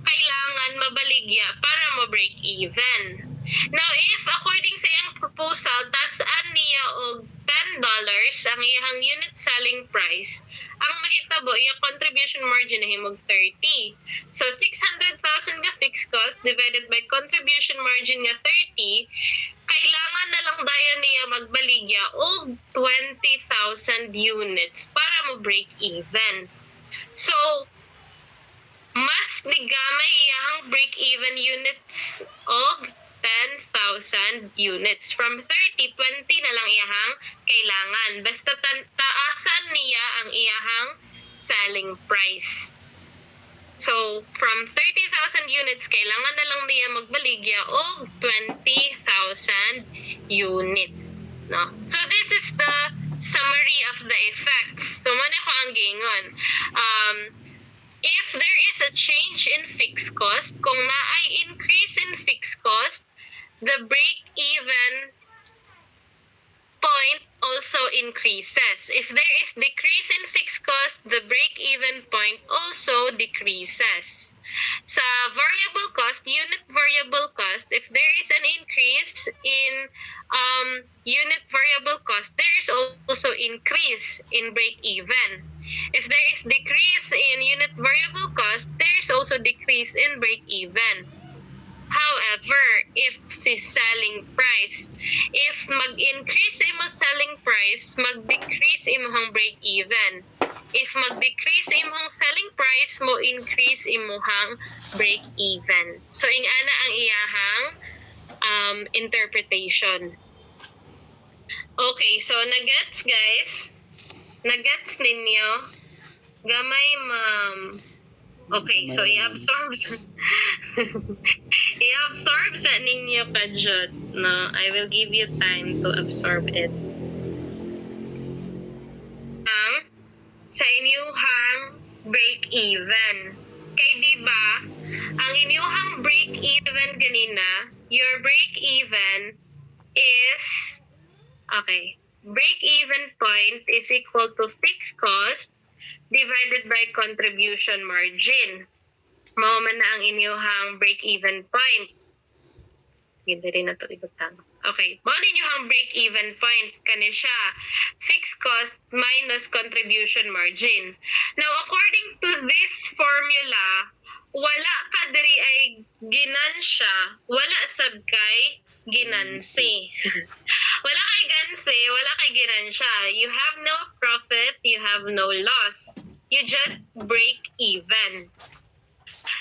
kailangan mabaligya para ma-break even. Now, if according sa iyang proposal, tasaan niya og $10 ang iyang unit selling price, ang mahitabo, iyang contribution margin na himog 30. So, 600,000 nga fixed cost divided by contribution margin nga 30, kailangan na lang dayon niya magbaligya og 20,000 units para mo-break even. So, mas digamay iyang break-even units og 10,000 units. From 30, 20 na lang iyahang kailangan. Basta taasan niya ang iyahang selling price. So, from 30,000 units, kailangan na lang niya magbaligya og 20,000 units. No? So, this is the summary of the effects. So, muna ko ang gingon. If there is a change in fixed cost, kung na-ay increase in fixed cost, the break-even point also increases. If there is decrease in fixed cost, the break-even point also decreases. Sa variable cost, unit variable cost, if there is an increase in unit variable cost, there is also increase in break-even. If there is decrease in unit variable cost, there is also decrease in break-even. However, if si selling price, if mag-increase imo selling price, mag-decrease imong break-even. If mag-decrease imong selling price, mo increase imong break-even. So ingana ang iyahang interpretation. Okay, so nagets guys? Nagets ninyo? Gamay ma'am. Okay, so i-absorb i-absorb sa ninyo kadjot, no? I will give you time to absorb it. Sa inyuhang break-even. Kay diba, ang inyuhang break-even ganina, your break-even is, okay, break-even point is equal to fixed cost divided by contribution margin. Mao man na ang inyuhang break-even point. Hindi rin na ito ibutang. Okay. Mao na inyuhang break-even point. Kani siya. Fixed cost minus contribution margin. Now, according to this formula, wala ka diri ay ginansya, wala sab kay ginansi. Wala kay gansi, wala kay ginansya. You have no profit, you have no loss. You just break even.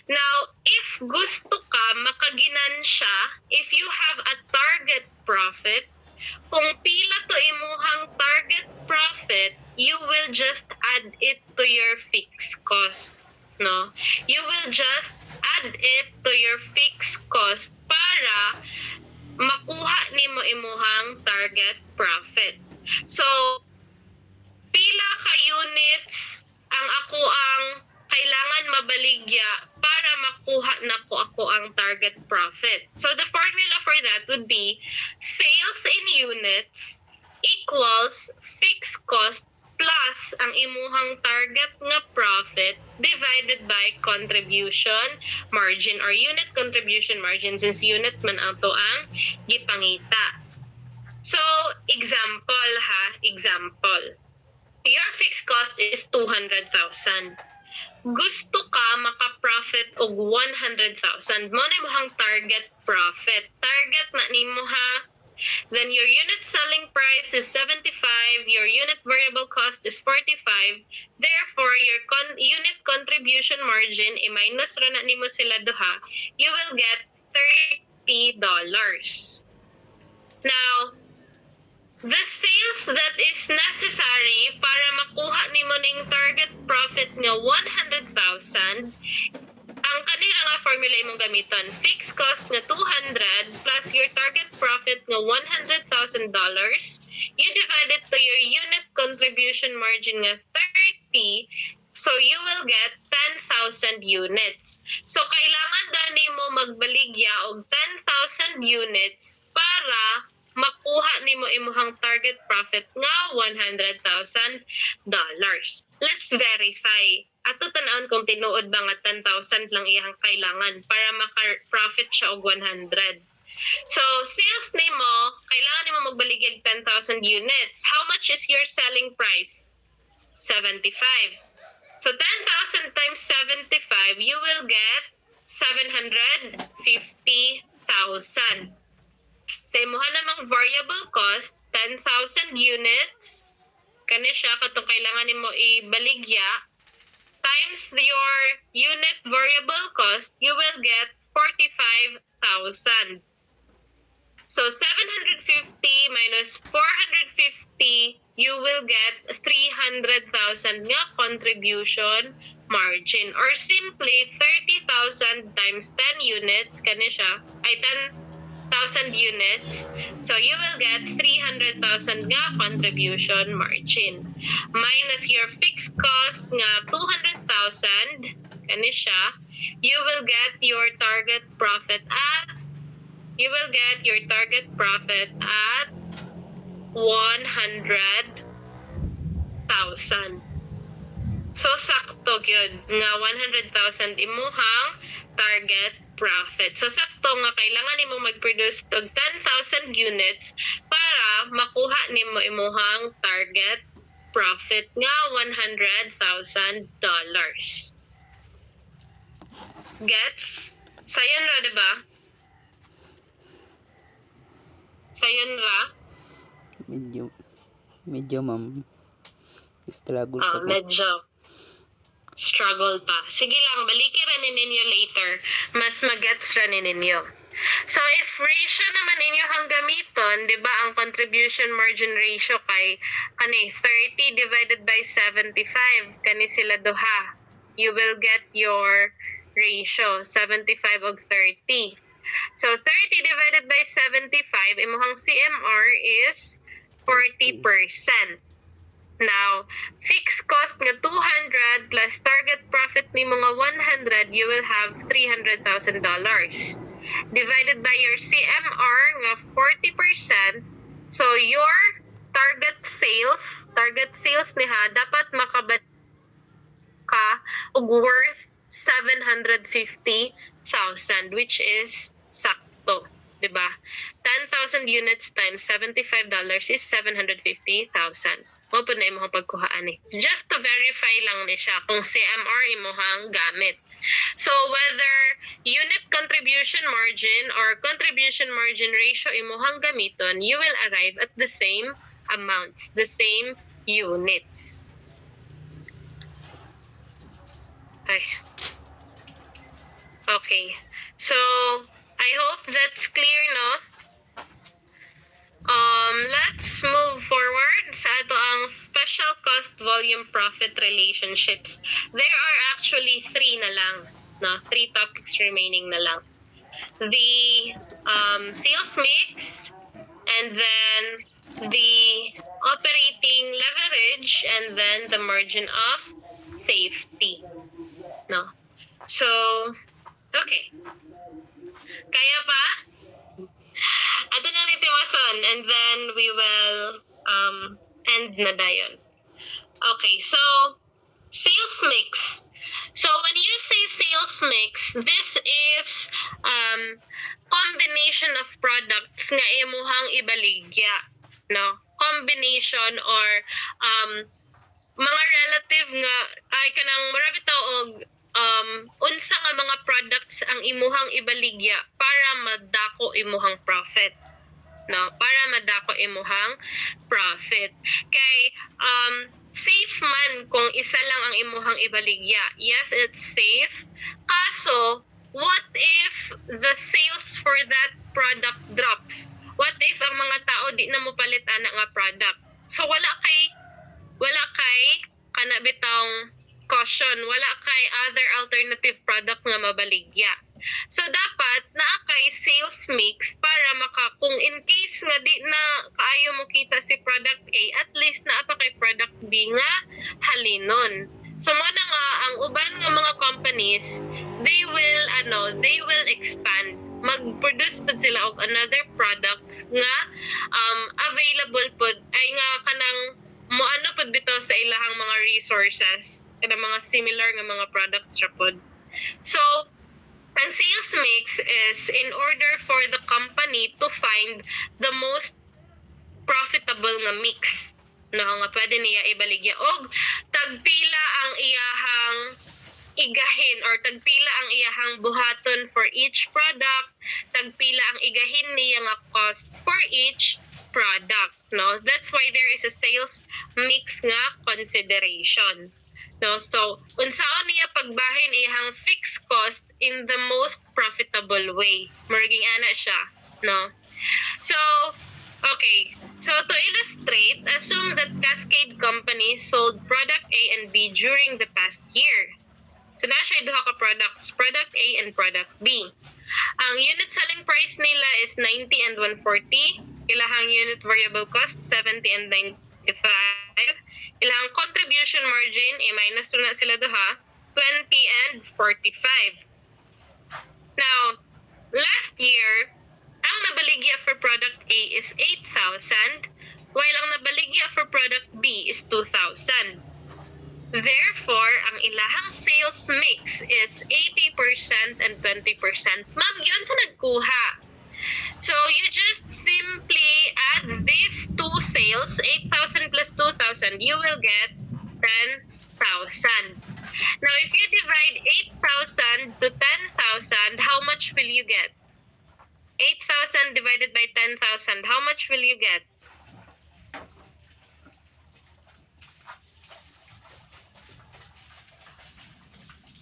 Now, if gusto ka makaginansya, if you have a target profit, kung pila to imuhang target profit, you will just add it to your fixed cost. No? You will just add it to your fixed cost para makuha nimo imuhang target profit. So, pila ka units ang ako ang kailangan mabaligya para makuha na ko ako ang target profit. So, the formula for that would be sales in units equals fixed cost plus ang imuhang target nga profit divided by contribution margin or unit contribution margin since unit man ato ang gipangita. So, example ha, example. Your fixed cost is 200,000. Gusto ka maka-profit og 100,000. Mo na imong target profit. Target na nimo ha. Then your unit selling price is 75, your unit variable cost is 45. Therefore, your unit contribution margin, i-minus ra na nimo sila duha, you will get $30. Now, the sales that is necessary para makuha nimo ning target profit nga 100,000, ang kanila nga formula imong gamiton, fixed cost nga 200 plus your target profit nga $100,000, you divide it to your unit contribution margin nga 30, so you will get 10,000 units. So kailangan gani mo magbaligya og 10,000 units para makuha nimo imuhang target profit nga $100,000. Let's verify. Ato tanawon kung tinuod ba nga 10,000 lang iyang kailangan para maka-profit siya og 100. So, sales nimo, kailangan nimo magbaligya 10,000 units. How much is your selling price? 75. So, 10,000 times 75, you will get 750,000. Sa imuha namang variable cost, 10,000 units, kani siya katong kailangan nimo ibaligya, times your unit variable cost, you will get 45,000. So 750 minus 450, you will get 300,000 nga contribution margin. Or simply, 30,000 times 10 units, kani siya, ay 10,000 units. So you will get 300,000 nga contribution margin. Minus your fixed cost nga 200,000, kani siya, you will get your target profit at 100,000. So sakto gyud nga 100,000 imuhang target profit. So sakto nga kailangan nimo mag-produce og 10,000 units para makuha nimo imuhang target profit nga $100,000. Gets? Sayon ra, diba? Sayon ra? Medyo ma'am. Struggle pa ko. Medyo struggle pa. Sige lang, balikin ra ninyo later. Mas magets ra ninyo. So, if ratio naman ninyo hang gamiton, di ba, ang contribution margin ratio kay 30 divided by 75, kani sila duha. You will get your ratio, 75 og 30. So, 30 divided by 75, imuhang CMR is 40%. Now, fixed cost nga 200 plus target profit ni mga 100, you will have $300,000. Divided by your CMR nga 40%, so your target sales niha dapat makabot ka og worth 750,000, which is sakto, diba? 10,000 units times $75 is 750,000. Mo po na imong pagkuhaan eh. Just to verify lang ni siya kung CMR imuhang gamit. So whether unit contribution margin or contribution margin ratio imuhang gamiton, you will arrive at the same amounts, the same units. Okay. So I hope that's clear, no? Let's move forward sa ato ang special cost volume profit relationships. There are actually 3 na lang, no? 3 topics remaining na lang. The sales mix, and then the operating leverage, and then the margin of safety. No? So, okay. Kaya pa? Ato na ni Tiwason, and then we will end na dayon. Okay, so sales mix. So when you say sales mix, this is combination of products nga imuhang ibaligya, no? Combination or mga relative nga ay kanang marami og unsa nga mga products ang imuhang ibaligya para madako imuhang profit, no? Para madako imuhang profit. Kay safe man kung isa lang ang imuhang ibaligya. Yes, it's safe. Kaso, what if the sales for that product drops? What if ang mga tao di na mo palit ana nga product? So wala kay kana bitawng caution, wala kay other alternative product nga mabaligya. So dapat naa kay sales mix para kung in case nga di na kaayo mo kita si product A, at least naa pa kay product B nga halinon. So mo na nga ang uban nga mga companies, they will expand. Mag-produce pud sila og another products nga available pud ay nga kanang moano pud bitaw sa ilahang mga resources kada mga similar nga mga products ra pod. So ang sales mix is in order for the company to find the most profitable nga mix, no, nga pwede niya ibaligya og tagpila ang iyahang igahin or tagpila ang iyahang buhaton for each product, tagpila ang igahin niya nga cost for each product, no? That's why there is a sales mix nga consideration. No, so unsaon niya pagbahin iyang fixed cost in the most profitable way. Muraging ana siya, no? So, okay. So to illustrate, assume that Cascade companies sold product A and B during the past year. So na siya duha ka products, product A and product B. Ang unit selling price nila is 90 and 140. Ilahang unit variable cost 70 and 95. Ilang contribution margin, minus na sila duha, 20 and 45. Now, last year, ang nabaligya for product A is 8,000, while ang nabaligya for product B is 2,000. Therefore, ang ilahang sales mix is 80% and 20%. Ma'am, yun sa nagkuha. So, you just simply add these two sales, 8,000 plus 2,000, you will get 10,000. Now, if you divide 8,000 to 10,000, how much will you get? 8,000 divided by 10,000, how much will you get?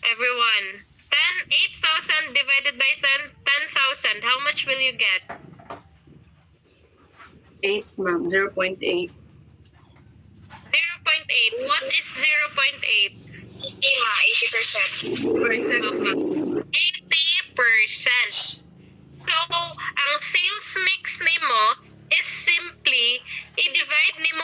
Everyone, 8,000 divided by 10,000, how much will you get? 8, ma'am. 0.8. 0.8. What is 0.8? 80%. 80%. So, ang sales mix nimo is simply i-divide nimo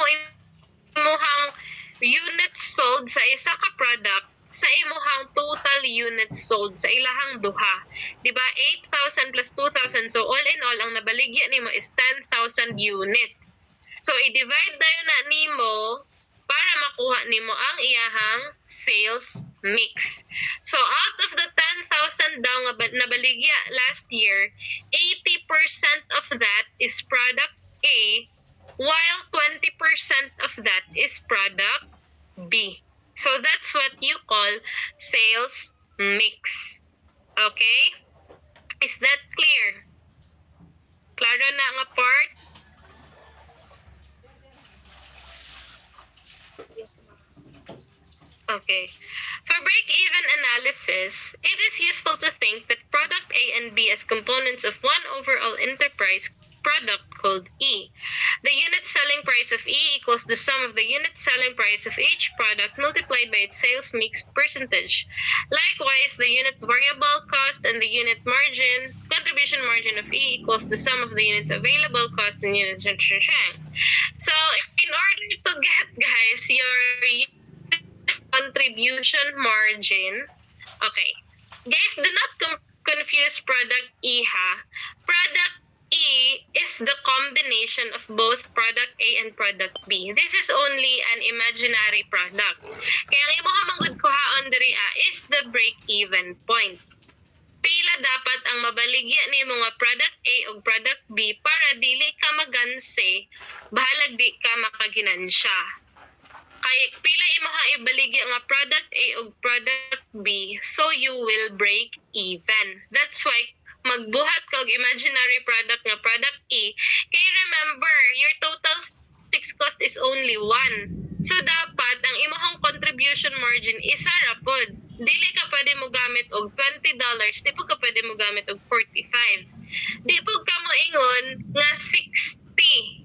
imuhang units sold sa isa ka product sa imuhang total units sold sa ilahang duha. Diba? 8,000 plus 2,000. So, all in all, ang nabaligya nimo is 10,000 units. So, i-divide dayon na nimo para makuha nimo ang iyahang sales mix. So, out of the 10,000 daw nga nabaligya last year, 80% of that is product A, while 20% of that is product B. So, that's what you call sales mix. Okay? Is that clear? Klaro na nga part? Okay. For break-even analysis, it is useful to think that product A and B as components of one overall enterprise product called E. The unit selling price of E equals the sum of the unit selling price of each product multiplied by its sales mix percentage. Likewise, the unit variable cost and the unit margin, contribution margin of E equals the sum of the units available cost and unit. So, in order to get, guys, your contribution margin, okay. Guys, do not confuse product E, ha? Product E is the combination of both product A and product B. This is only an imaginary product. Kaya ang imo manggod kuhaon diri is the break-even point. Pila dapat ang mabaligya nimo nga product A o product B para dili ka maganse, bahalag di ka makaginansya. Kaya pila imo ibaligya nga product A o product B, so you will break even. That's why magbuhat ka og imaginary product nga product E. Kay remember, your total fixed cost is only 1. So dapat ang imong contribution margin isa ra pod. Dili ka pwede mo gamit og $20, di po ka pwede mo gamit og 45. Di po ka mo ingon nga 65.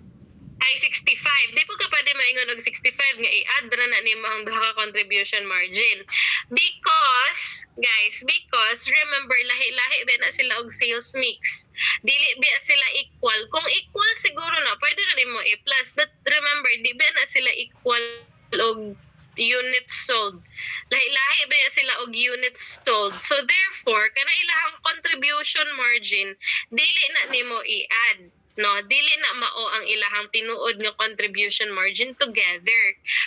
Di po ka pwede maingon og 65 nga i-add ra na nimo ang duha ka contribution margin. Because remember, lahi-lahi ba na sila og sales mix. Dili ba sila equal. Kung equal siguro na pwede na nimo i-plus, but remember, di ba na sila equal og units sold. Lahi-lahi ba sila og units sold. So therefore, kana ilahang contribution margin, dili na nimo i-add. No, dili na mao ang ilahang tinuod nga contribution margin together.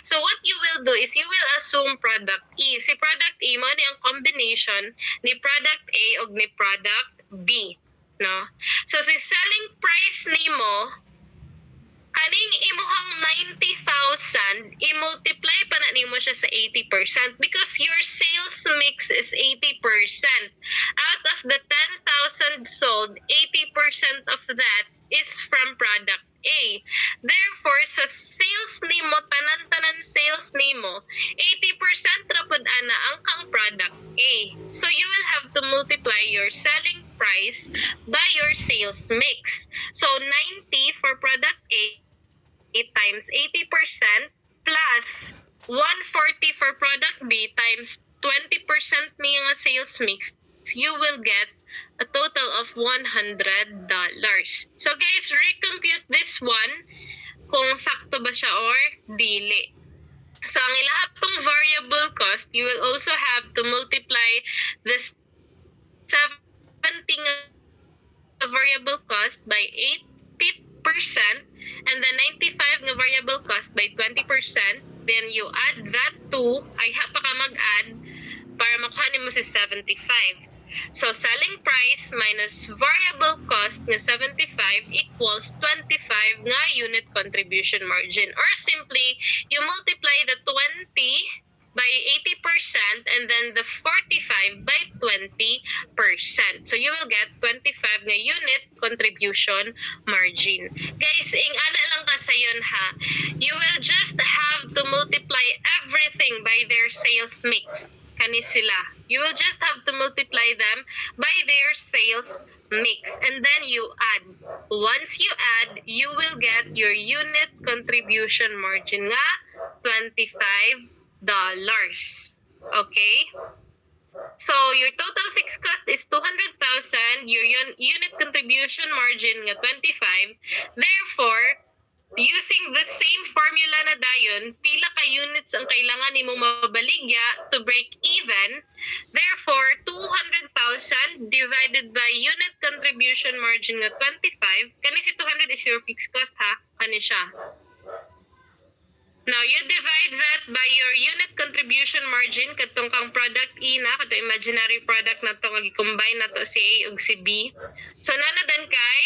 So what you will do is you will assume product E. Si product E mo ni ang combination ni product A ug ni product B, no? So si selling price nimo kaning imuhang 90,000 i-multiply pa na nimo siya sa 80% because your sales mix is 80%. Out of the 10,000 sold, 80% of that is from product A. Therefore, sa sales nimo, tanan-tanan sales nimo, 80% ra pud ana ang kang product A. So you will have to multiply your selling price by your sales mix. So 90 for product A times 80% plus 140 for product B times 20% niya nga sales mix, you will get a total of $100. So guys, recompute this one kung sakto ba siya or dili. So ang ilahat pong variable cost, you will also have to multiply the 70 nga variable cost by 80% and the 95 nga variable cost by 20%. then you add that to, ay pa ka mag-add para makuha nimo si 75. So selling price minus variable cost nga 75 equals 25 nga unit contribution margin. Or simply, you multiply the 20 by 80% and then the 45 by 20%. So you will get 25 nga unit contribution margin. Guys, ana lang ka sayon ha. You will just have to multiply everything by their sales mix. Kani sila. You will just have to multiply them by their sales mix. And then you add. Once you add, you will get your unit contribution margin nga $25. Okay? So, your total fixed cost is 200,000. Your unit contribution margin nga 25. Therefore, using the same formula na dayon, pila ka units ang kailangan nimo mabaligya to break even. Therefore, 200,000 divided by unit contribution margin nga 25. Kani si 200 is your fixed cost ha. Kani siya. Now, you divide that by your unit contribution margin katong kang product E na, katong imaginary product na to, gi-combine na to si A ug si B. So, nanadan kay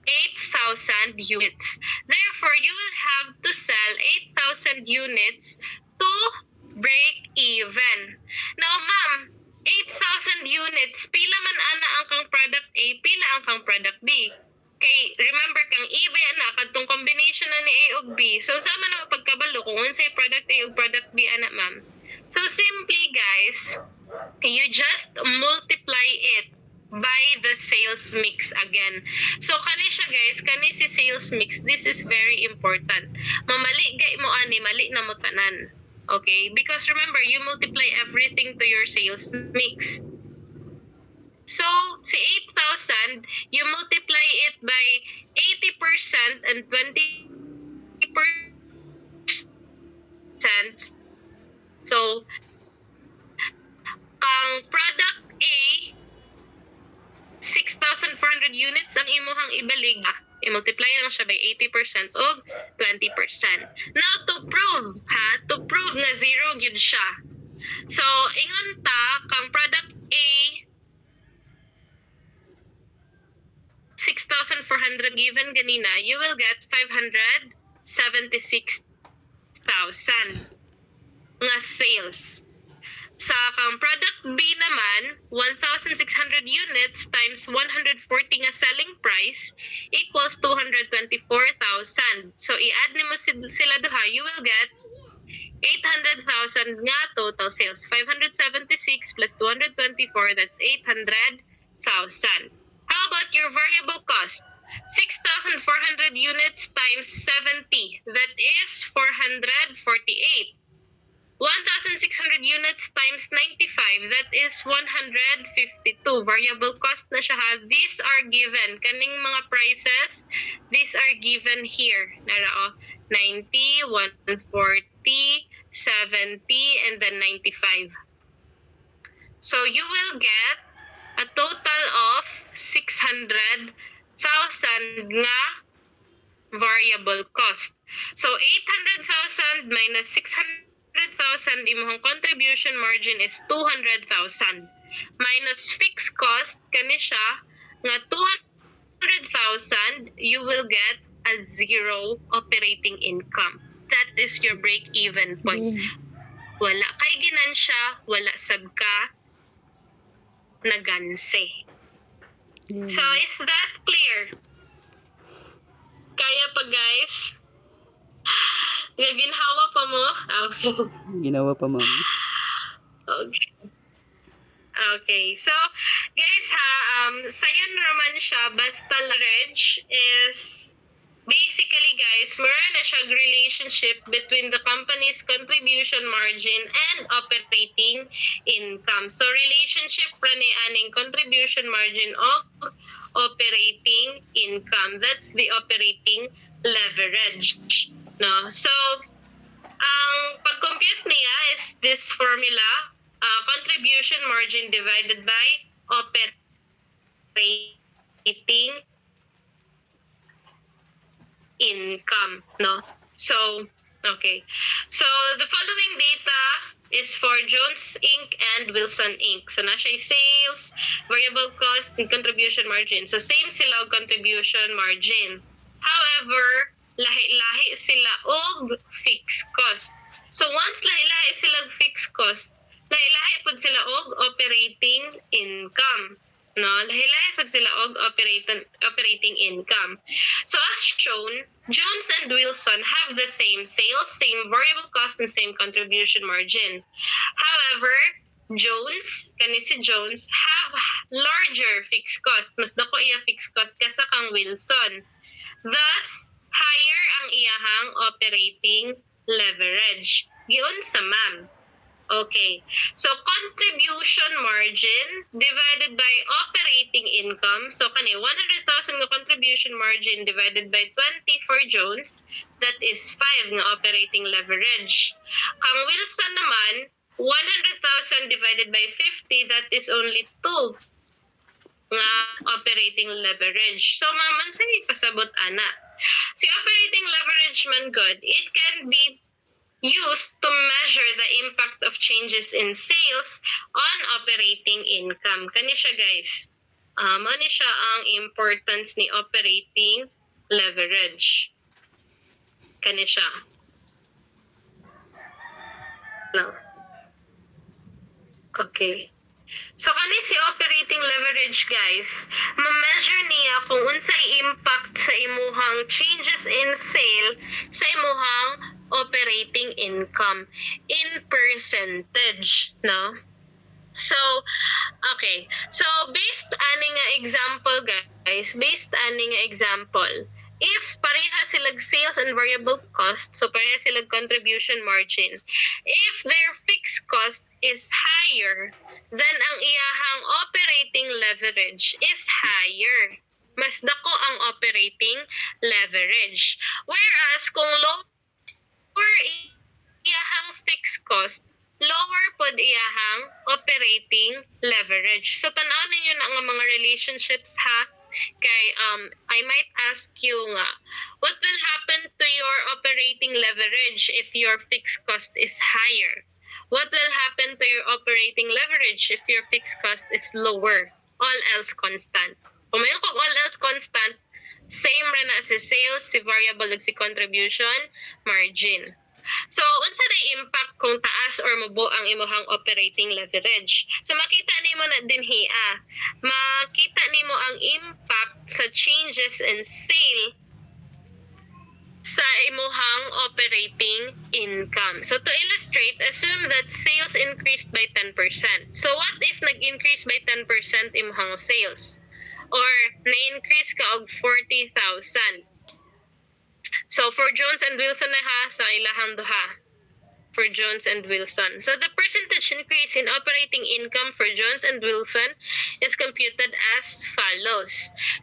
8,000 units. Therefore, you will have to sell 8,000 units to break even. Now, ma'am, 8,000 units, pila man ana ang kang product A, pila ang kang product B. Kay, remember kang E ba na, katong combination na ni A ug B. So, sama na pagkabalo kung unsay product A ug product B ana, ma'am. So, simply, guys, you just multiply it by the sales mix again. So, kani siya, guys, kani si sales mix, this is very important. Mamali gay mo ani, mali na mo tanan. Okay? Because remember, you multiply everything to your sales mix. So, si 8,000, you multiply it by 80% and 20%. So, kang product A, 6,400 units ang imuhang ibalig. I-multiply lang siya by 80% o 20%. Now, to prove nga zero gyud siya. So, ingon ta, kang product A, 6,400 given ganina, you will get 576,000 nga sales. Sa kang product B naman, 1,600 units times 140 nga selling price equals 224,000. So, i-add nimo sila duha, you will get 800,000 nga total sales. 576 plus 224, that's 800,000. How about your variable cost? 6,400 units times 70. That is 448. 1,600 units times 95. That is 152. Variable cost na siya ha. These are given. Kaning mga prices, these are given here. Nara, 90, 140, 70, and then 95. So you will get a total of 600,000 nga variable cost. So 800,000 minus 600,000, imong contribution margin is 200,000. Minus fixed cost, kani siya, nga 200,000, you will get a zero operating income. That is your break-even point. Wala kay ginansya, wala sab ka naganse. So, is that clear? Kaya pa, guys? Ginhawa pa mo? Okay. Ginawa pa, ma'am. Okay. Okay. So, guys ha, sayon naman siya, basta leverage is basically, guys, meron na siya relationship between the company's contribution margin and operating income. So, relationship ra ni aning contribution margin of operating income. That's the operating leverage. No? So, ang pag-compute niya is this formula, contribution margin divided by operating income, no? So, okay. So, the following data is for Jones Inc. and Wilson Inc. So, na siya sales, variable cost, and contribution margin. So, same sila og contribution margin. However, lahi-lahi sila og fixed cost. So, once lahi-lahi sila og fixed cost, lahi-lahi pud sila og operating income. No, lahi-lahi sad sila og operating income. So as shown, Jones and Wilson have the same sales, same variable cost, and same contribution margin. However, kani si Jones, have larger fixed cost. Mas dako iya fixed cost kaysa kang Wilson. Thus, higher ang iyahang operating leverage. Giun sa ma'am. Okay. So, contribution margin divided by operating income. So, kani 100,000 nga contribution margin divided by 20 for Jones, that is 5 nga operating leverage. Kang Wilson naman, 100,000 divided by 50, that is only 2 nga operating leverage. So, maman sige pasabot ana. Si operating leverage man good, it can be used to measure the impact of changes in sales on operating income. Kani siya guys. Ano siya ang importance ni operating leverage. Kani siya. No. Okay. So kani si operating leverage guys, ma-measure niya kung unsay impact sa imuhang changes in sale sa imuhang operating income in percentage, no? So, okay. So, based ani nga example, guys, if pareha silag sales and variable cost, so pareha silag contribution margin, if their fixed cost is higher, then ang iyahang operating leverage is higher. Mas dako ang operating leverage. Whereas, kung lower iyahang fixed cost, lower pod iyahang operating leverage. So tanaw ninyo na nga mga relationships ha. Kay I might ask you nga, what will happen to your operating leverage if your fixed cost is higher? What will happen to your operating leverage if your fixed cost is lower? All else constant. Kung may all else constant, same rin na si sales, si variable, ug si contribution margin. So, unsa na impact kung taas or mubo ang imuhang operating leverage? So, makita nimo na din hiya. Makita nimo ang impact sa changes in sale sa imuhang operating income. So, to illustrate, assume that sales increased by 10%. So, what if nag-increase by 10% imuhang sales? Or na-increase ka og 40,000. So, for Jones and Wilson na ha, sa ilahang duha. For Jones and Wilson. So, the percentage increase in operating income for Jones and Wilson is computed as follows.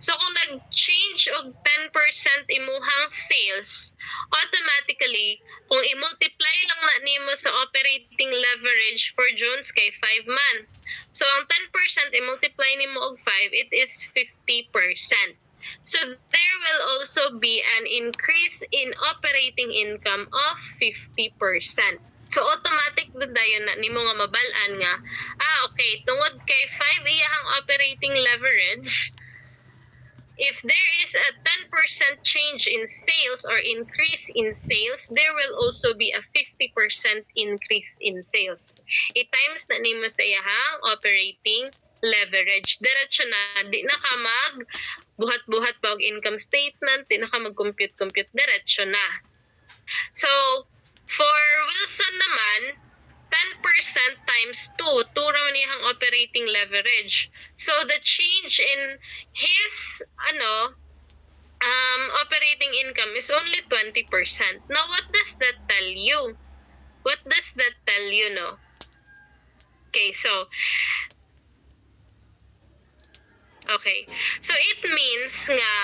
So, kung nag-change og 10% imuhang sales, automatically, kung i-multiply lang na nimo sa operating leverage for Jones kay 5 man. So, ang 10% i-multiply nimo og 5, it is 50%. So, there will also be an increase in operating income of 50%. So, automatic na dayon na nimo nga mabalaan nga, okay, tungod kay 5 iyahang operating leverage, if there is a 10% change in sales or increase in sales, there will also be a 50% increase in sales. I-times na nimo sa iyahang operating leverage. Diretso na, di na ka buhat-buhat pa og income statement, di na ka mag-compute, diretso na. So, for Wilson naman, 10% times 2 raman niyang operating leverage. So, the change in his, operating income is only 20%. Now, what does that tell you? No? Okay, so, it means nga,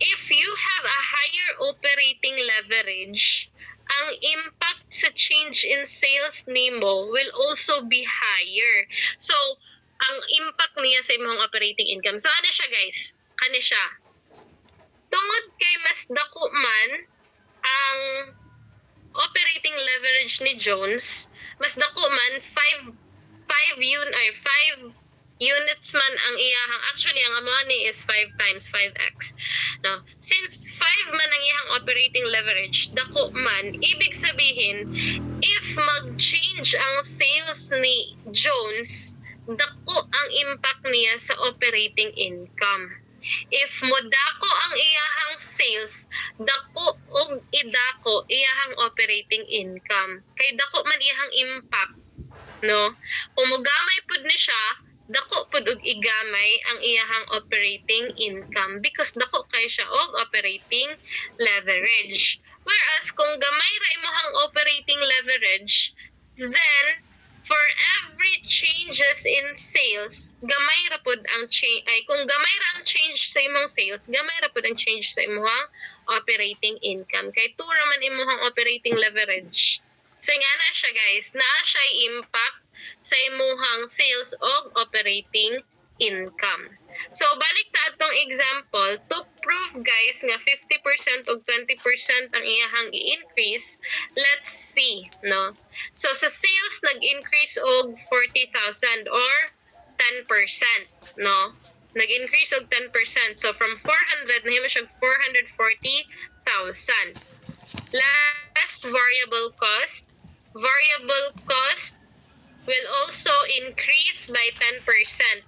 if you have a higher operating leverage, ang impact sa change in sales nimo will also be higher. So, ang impact niya sa imong operating income. So, ano siya guys? Kani siya. Tungod kay mas dako man ang ang operating leverage ni Jones, mas dako man 5 units man ang iyahang, actually ang money is 5 times 5x. No? Since 5 man ang iyahang operating leverage, dako man, ibig sabihin, if mag-change ang sales ni Jones, dako ang impact niya sa operating income. If modako ang iyahang sales, dako og idako iyahang operating income. Kay dako man iyahang impact, no? Kung mogamay pud ni siya, dako pud og igamay ang iyahang operating income because dako kay siya og operating leverage. Whereas kung gamay ra imong operating leverage, then for every changes in sales, gamay ra pud ang change, ay kung gamay ra ang change sa imong sales, gamay ra pud ang change sa imong operating income. Kay tura man imong operating leverage. So nga na siya guys, naa siya impact sa imong sales o operating income. So balik ta atong example, to prove guys nga 50% o 20% ang iyahang i-increase, let's see, no? So sa sales nag-increase og 40,000 or 10%, no? Nag-increase og 10%. So from 400 nahimo siya 440,000. Less variable cost will also increase by 10%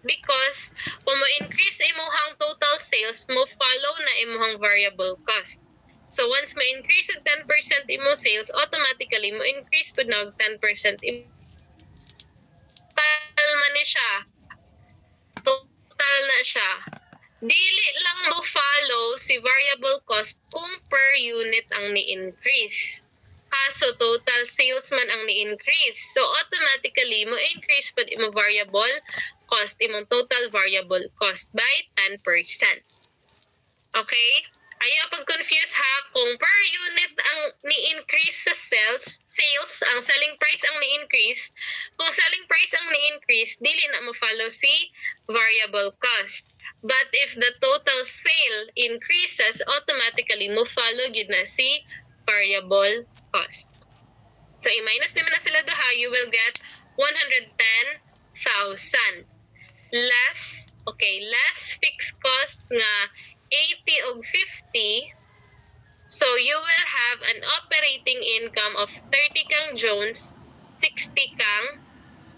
because kung mo-increase imuhang total sales, mo follow na imuhang variable cost. So once ma-increase og 10% imo sales, automatically mo-increase pud na og 10%. Total man ni siya. Total na siya. Dili lang mo follow si variable cost kung per unit ang ni-increase. Kaso total sales man ang ni-increase. So automatically mo increase pud imo variable cost, imong total variable cost by 10%. Okay? Ayaw pag-confuse ha, kung per unit ang ni-increase sa sales, ang selling price ang ni-increase. Kung selling price ang ni-increase, dili na mo follow si variable cost. But if the total sale increases, automatically mo follow yun na si variable cost. So, i-minus naman na sila duha, you will get 110,000. Less fixed cost nga 80 og 50. So, you will have an operating income of 30 kang Jones, 60 kang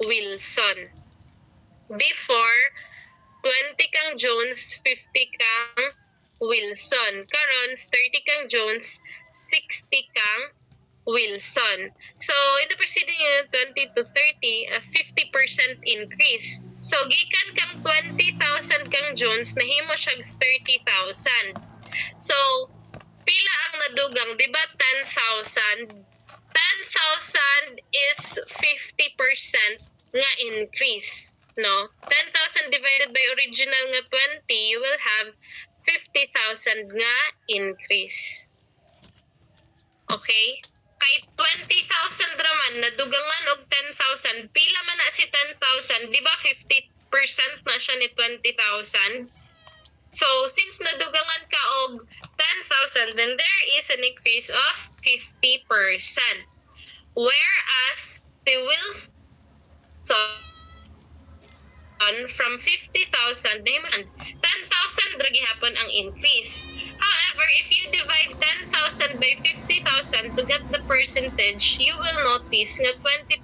Wilson. Before, 20 kang Jones, 50 kang Wilson. Karon 30 kang Jones, 60 kang Wilson. So, in the preceding 20 to 30, a 50% increase. So, gikan kang 20,000 kang Jones, nahimo siya 30,000. So, pila ang nadugang, di ba 10,000? 10,000 is 50% nga increase, no? 10,000 divided by original nga 20, you will have 50,000 nga increase. Okay? Kay 20,000 raman, nadugangan og 10,000. Pila man na si 10,000, di ba 50% na siya ni 20,000? So, since nadugangan ka og 10,000, then there is an increase of 50%. Whereas, the Wilson from 50,000, 10,000 ra gihapon ang increase. However, if you divide 10,000 by 50,000 to get the percentage, you will notice nga 20%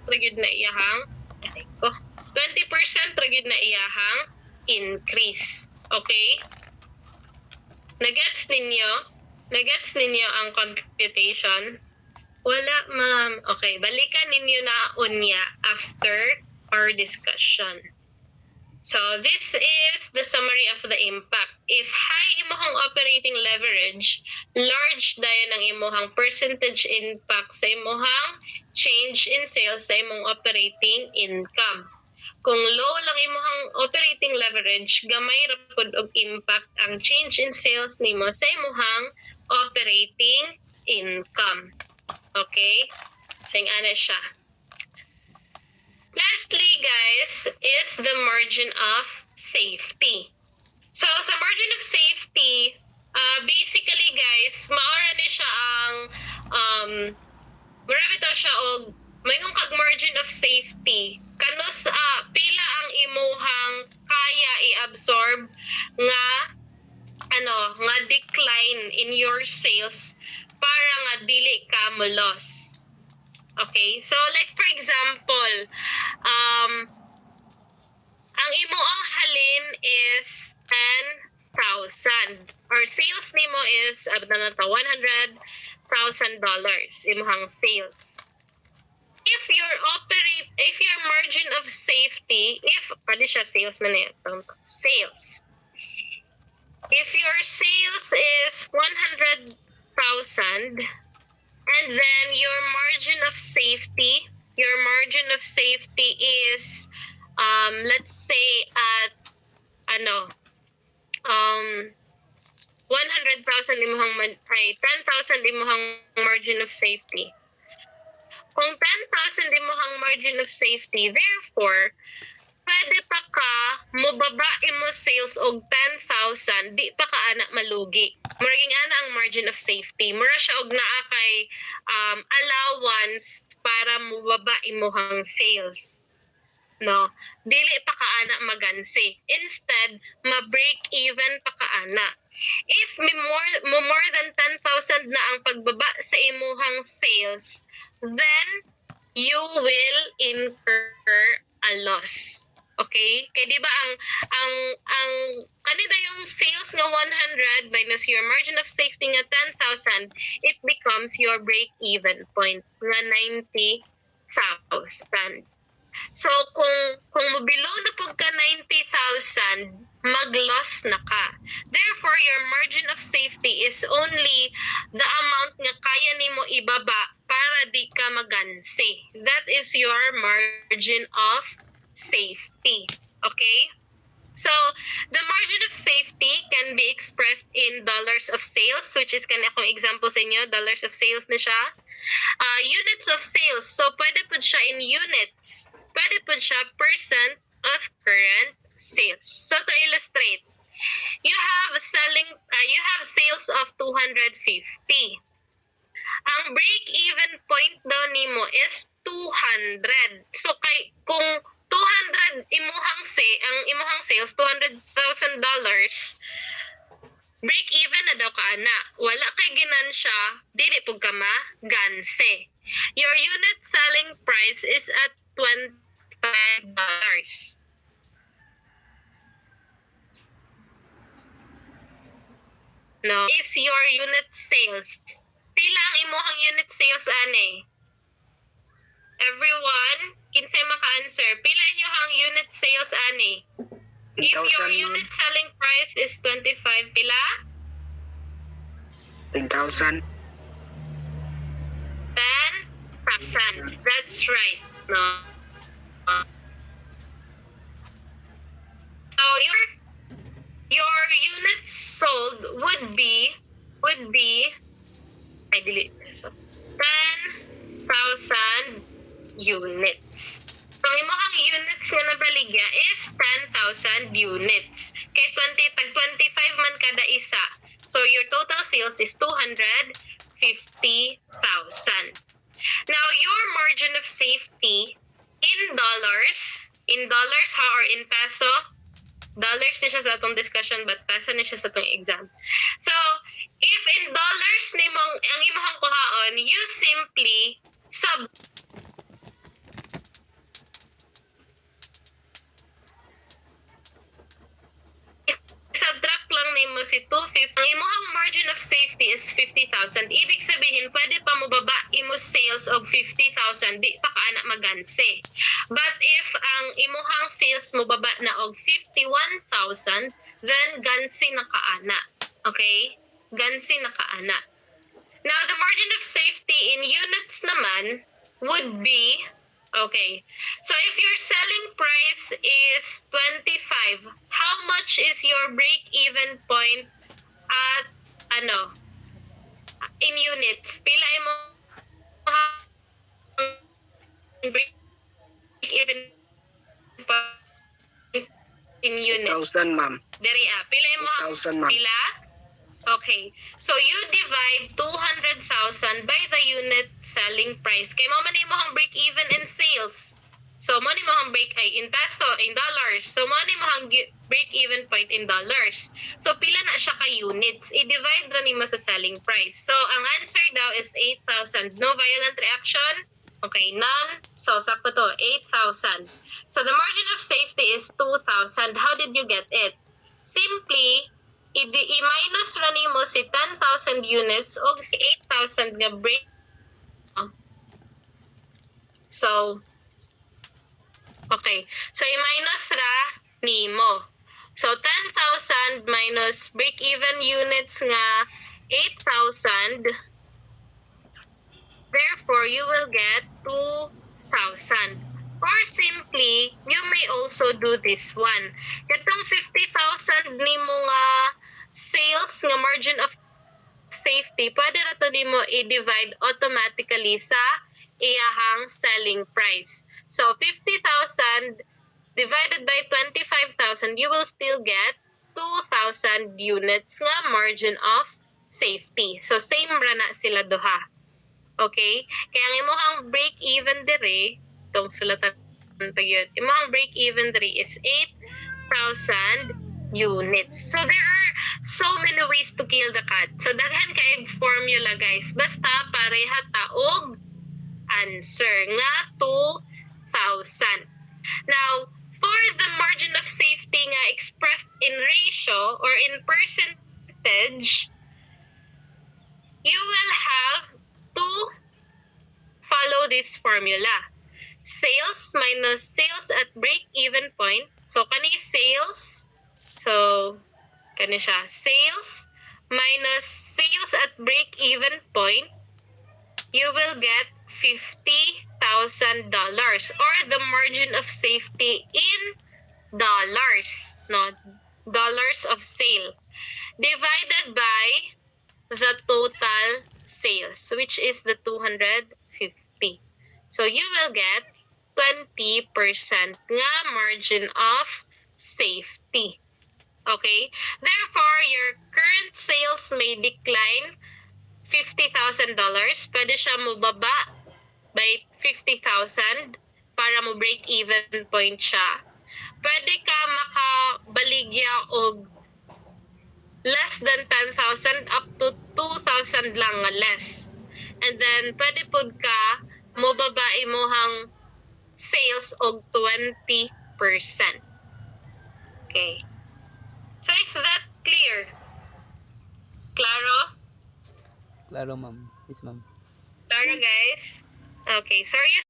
ra gyud na iyahang 20% ra gyud na iyahang increase. Okay? Nagets ninyo ang computation? Wala, ma'am. Okay, balikan ninyo na unya after our discussion. So, this is the summary of the impact. If high imuhang operating leverage, large dayon ang imuhang percentage impact sa imuhang change in sales sa imong operating income. Kung low lang imuhang operating leverage, gamay ra pud og impact ang change in sales nimo sa imuhang operating income. Okay? Sing ana siya. Lastly, guys, is the margin of safety. So, sa margin of safety, basically, guys, maora ni siya ang marami to siya og mayroong kag margin of safety. Kanos pila ang imuhang kaya i-absorb nga nga decline in your sales para nga dili ka mo loss. Okay? So like for example, ang imuang halin is 10,000 or sales nimo is $100,000 imuhang sales. If your margin of safety, pwede siya sales man sales. If your sales is 100,000 and then your margin of safety is let's say at 100,000 imuhang 10,000 imuhang margin of safety. Kung 10,000 imuhang margin of safety, therefore pwede pa ka mobaba imo sales og 10,000 di pa ka ana malugi. Muraging ana ang margin of safety. Mura siya og naa kay allowance para mobaba imuhang sales. No, dili pa ka ana magansi. Instead, ma-break even pa ka ana. If more than 10,000 na ang pagbaba sa imuhang sales, then you will incur a loss. Okay? Kaya di ba ang kanina yung sales nga 100 minus your margin of safety nga 10,000, it becomes your break-even point nga 90,000. So kung below na pud ka 90,000, mag-loss na ka. Therefore, your margin of safety is only the amount nga kaya nimo ibaba para di ka magansi. That is your margin of safety. Okay? So, the margin of safety can be expressed in dollars of sales, which is kana akong example sa inyo, dollars of sales na siya. Units of sales. So, pwede po siya in units. Pwede po siya percent of current sales. So, to illustrate, you have sales of 250. Ang break-even point daw nimo is 200. So, kung 200 ang imuhang sales, $200,000, break-even na daw ka ana. Wala kay ginansya, dili pug ka maganse. Your unit selling price is at $25. No, is your unit sales. Pila ang imuhang unit sales ani? Everyone, kinsay maka-answer. Pila inyong unit sales ani? If your unit selling price is 25, pila? 10,000. 10,000. That's right. No. So your units sold would be I delete this. 10,000 units. So imong units nga nabaligya is 10,000 units. Kay 25 man kada isa. So your total sales is 250,000. Now your margin of safety in dollars or in peso, dollars na siya sa atong discussion but peso na siya sa atong exam. So if in dollars nimong ang imong kuhaon, you simply subtract lang nimo si 250. Ang imong margin of safety is 50,000. Ibig sabihin, pwede pa mo baba imo sales og 50,000, di pa ka ana maganse. But if ang imong sales mo baba na og 51,000, then gansi na ka ana. Okay? Gansi na ka ana. Now, the margin of safety in units naman would be, okay, so if your selling price is 25, how much is your break-even point at, in units? Pila mo break-even point in units? 1,000, ma'am. Pila mo 1,000, ma'am. pila? Okay. So you divide 200,000 by the unit selling price. Kay mo man imong break even in sales. So mo ni mo break ay in peso, in dollars. So mo ni mo break even point in dollars. So pila na siya ka units. I-divide ra nimo sa selling price. So ang answer daw is 8,000. No violent reaction. Okay, none. So sakto to, 8,000. So the margin of safety is 2,000. How did you get it? Simply i-minus ra nimo si 10,000 units o si 8,000 nga break. So, okay. So, i-minus ra nimo. So, 10,000 minus break-even units nga 8,000. Therefore, you will get 2,000. Or simply, you may also do this one. Itong 50,000 nimo nga sales nga margin of safety, pwede ra to nimo i-divide automatically sa iyahang selling price. So 50,000 divided by 25,000, you will still get 2,000 units nga margin of safety. So same ra na sila duha. Okay? Kaya ang imong break even dire, itong sulatan to yun. Imong break even dire is 8,000 units. So there are so many ways to kill the cat. So daghan kayong formula guys. Basta pareha ta og answer nga 2,000. Now, for the margin of safety nga expressed in ratio or in percentage, you will have to follow this formula. Sales minus sales at break-even point. So, kani sales. So, kani siya. Sales minus sales at break-even point. You will get $50,000 or the margin of safety in dollars. No, dollars of sale. Divided by the total sales, which is the 250. So you will get 20% nga margin of safety. Okay? Therefore, your current sales may decline $50,000. Pwede siya mo baba by 50,000 para mo break even point siya. Pwede ka makabaligya og less than 10,000 up to 2,000 lang nga less. And then pwede pud ka mo baba imong sales og 20%. Okay. So is that clear? Claro? Klaro, ma'am. Yes, ma'am. Claro, guys? Okay, so are you